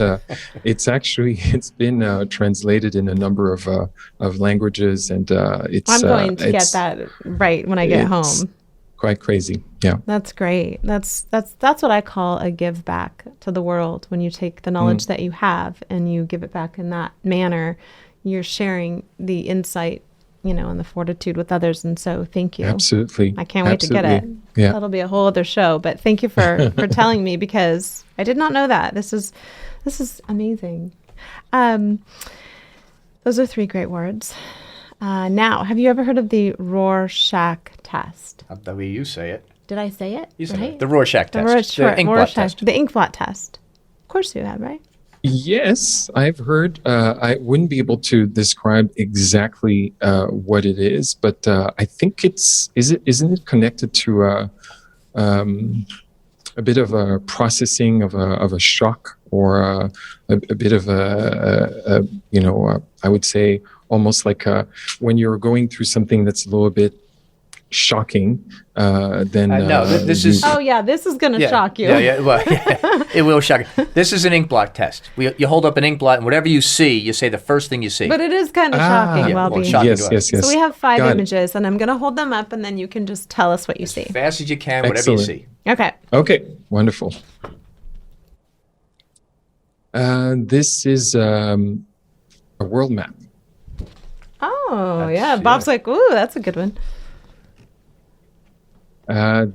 it's been translated in a number of languages, and I'm going to get that right when I get home. Quite crazy. Yeah. That's great. That's what I call a give back to the world. When you take the knowledge that you have and you give it back in that manner, you're sharing the insight, and the fortitude with others. And so thank you. Absolutely. I can't wait to get it. Yeah. That'll be a whole other show, but thank you for telling me, because I did not know that. This is amazing. Those are 3 great words. Now, have you ever heard of the Rorschach test? The way you say it. Did I say it? You said right? it. The Rorschach test. The ink blot test. The ink blot test. Of course you have, right? Yes, I've heard. I wouldn't be able to describe exactly what it is, but I think isn't it connected to a bit of a processing of a shock, or a bit of I would say almost like when you're going through something that's a little bit shocking, then no, this is. Oh yeah, this is going to shock you. Well, it will shock you. This is an ink blot test. You hold up an ink blot, and whatever you see, you say the first thing you see. But it is kind of shocking, Welby. Yes. So we have 5 images, and I'm going to hold them up, and then you can just tell us what you see. As fast as you can, Excellent. whatever you see. Okay. Okay, wonderful. This is a world map. Oh, Bob's like, ooh, that's a good one.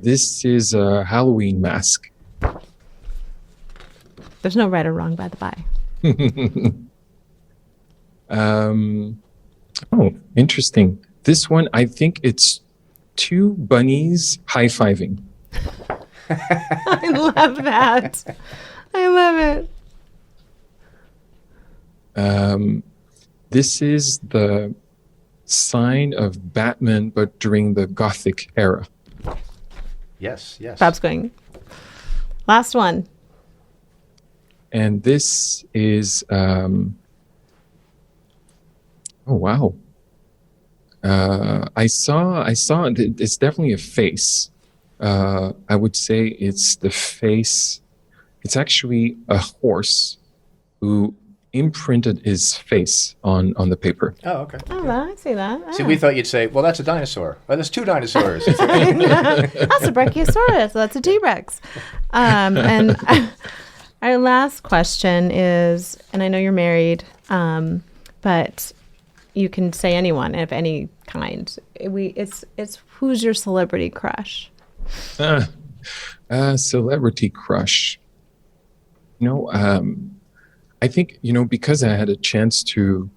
This is a Halloween mask. There's no right or wrong, by the by. Interesting. This one, I think it's 2 bunnies high-fiving. I love that. I love it. This is the sign of Batman, but during the Gothic era. Yes, yes. Bob's going. Last one. And this is, oh, wow. I saw, it's definitely a face. I would say it's the face. It's actually a horse who imprinted his face on the paper. Oh, okay. Oh, I see that. See, we thought you'd say, well, that's a dinosaur. Well, there's two dinosaurs. That's a Brachiosaurus. That's a T-Rex. And our last question is, and I know you're married, but you can say anyone of any kind. It's who's your celebrity crush? Celebrity crush. I think, because I had a chance to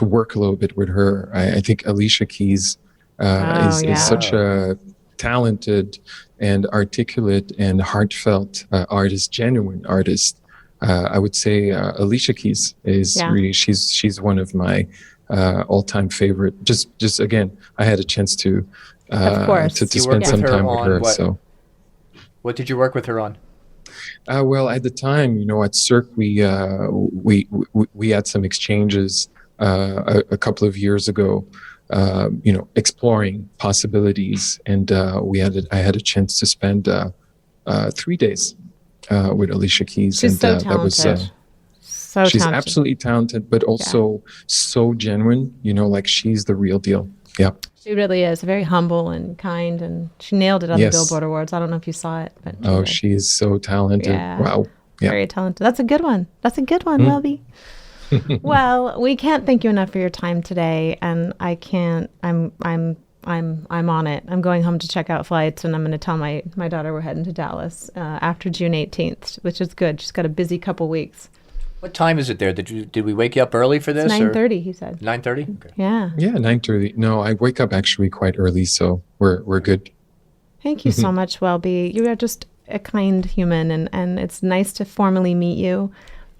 work a little bit with her, I think Alicia Keys is such a talented and articulate and heartfelt artist, genuine artist. I would say Alicia Keys is really, she's one of my all-time favorite. Just again, I had a chance to spend some time with her. So, what did you work with her on? Well, at the time, at Cirque, we had some exchanges a couple of years ago, exploring possibilities, and I had a chance to spend 3 days with Alicia Keys. She's so talented. She's absolutely talented, but also so genuine. Like she's the real deal. Yeah. She really is very humble and kind, and she nailed it on the Billboard Awards. I don't know if you saw it, but she is so talented. Yeah. Wow. Yeah. Very talented. That's a good one. Welby. Well, we can't thank you enough for your time today, and I can't. I'm on it. I'm going home to check out flights, and I'm going to tell my daughter we're heading to Dallas after June 18th, which is good. She's got a busy couple weeks. What time is it there? Did we wake you up early for this? It's 9:30, he said. 9:30? Okay. Yeah. Yeah, 9:30. No, I wake up actually quite early, so we're good. Thank you so much, Welby. You are just a kind human, and it's nice to formally meet you.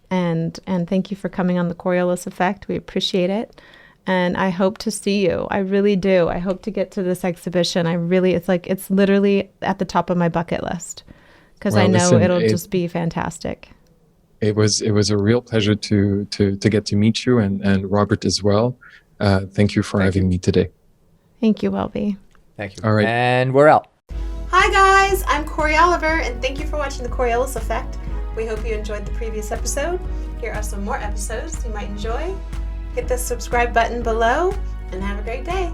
And thank you for coming on the Coriolis Effect. We appreciate it. And I hope to see you. I really do. I hope to get to this exhibition. It's literally at the top of my bucket list, because I know it'll just be fantastic. It was a real pleasure to get to meet you and Robert as well. Thank you for having me today. Thank you, Welby. Thank you. All right. And we're out. Hi, guys. I'm Cory Oliver, and thank you for watching the Coriolis Effect. We hope you enjoyed the previous episode. Here are some more episodes you might enjoy. Hit the subscribe button below, and have a great day.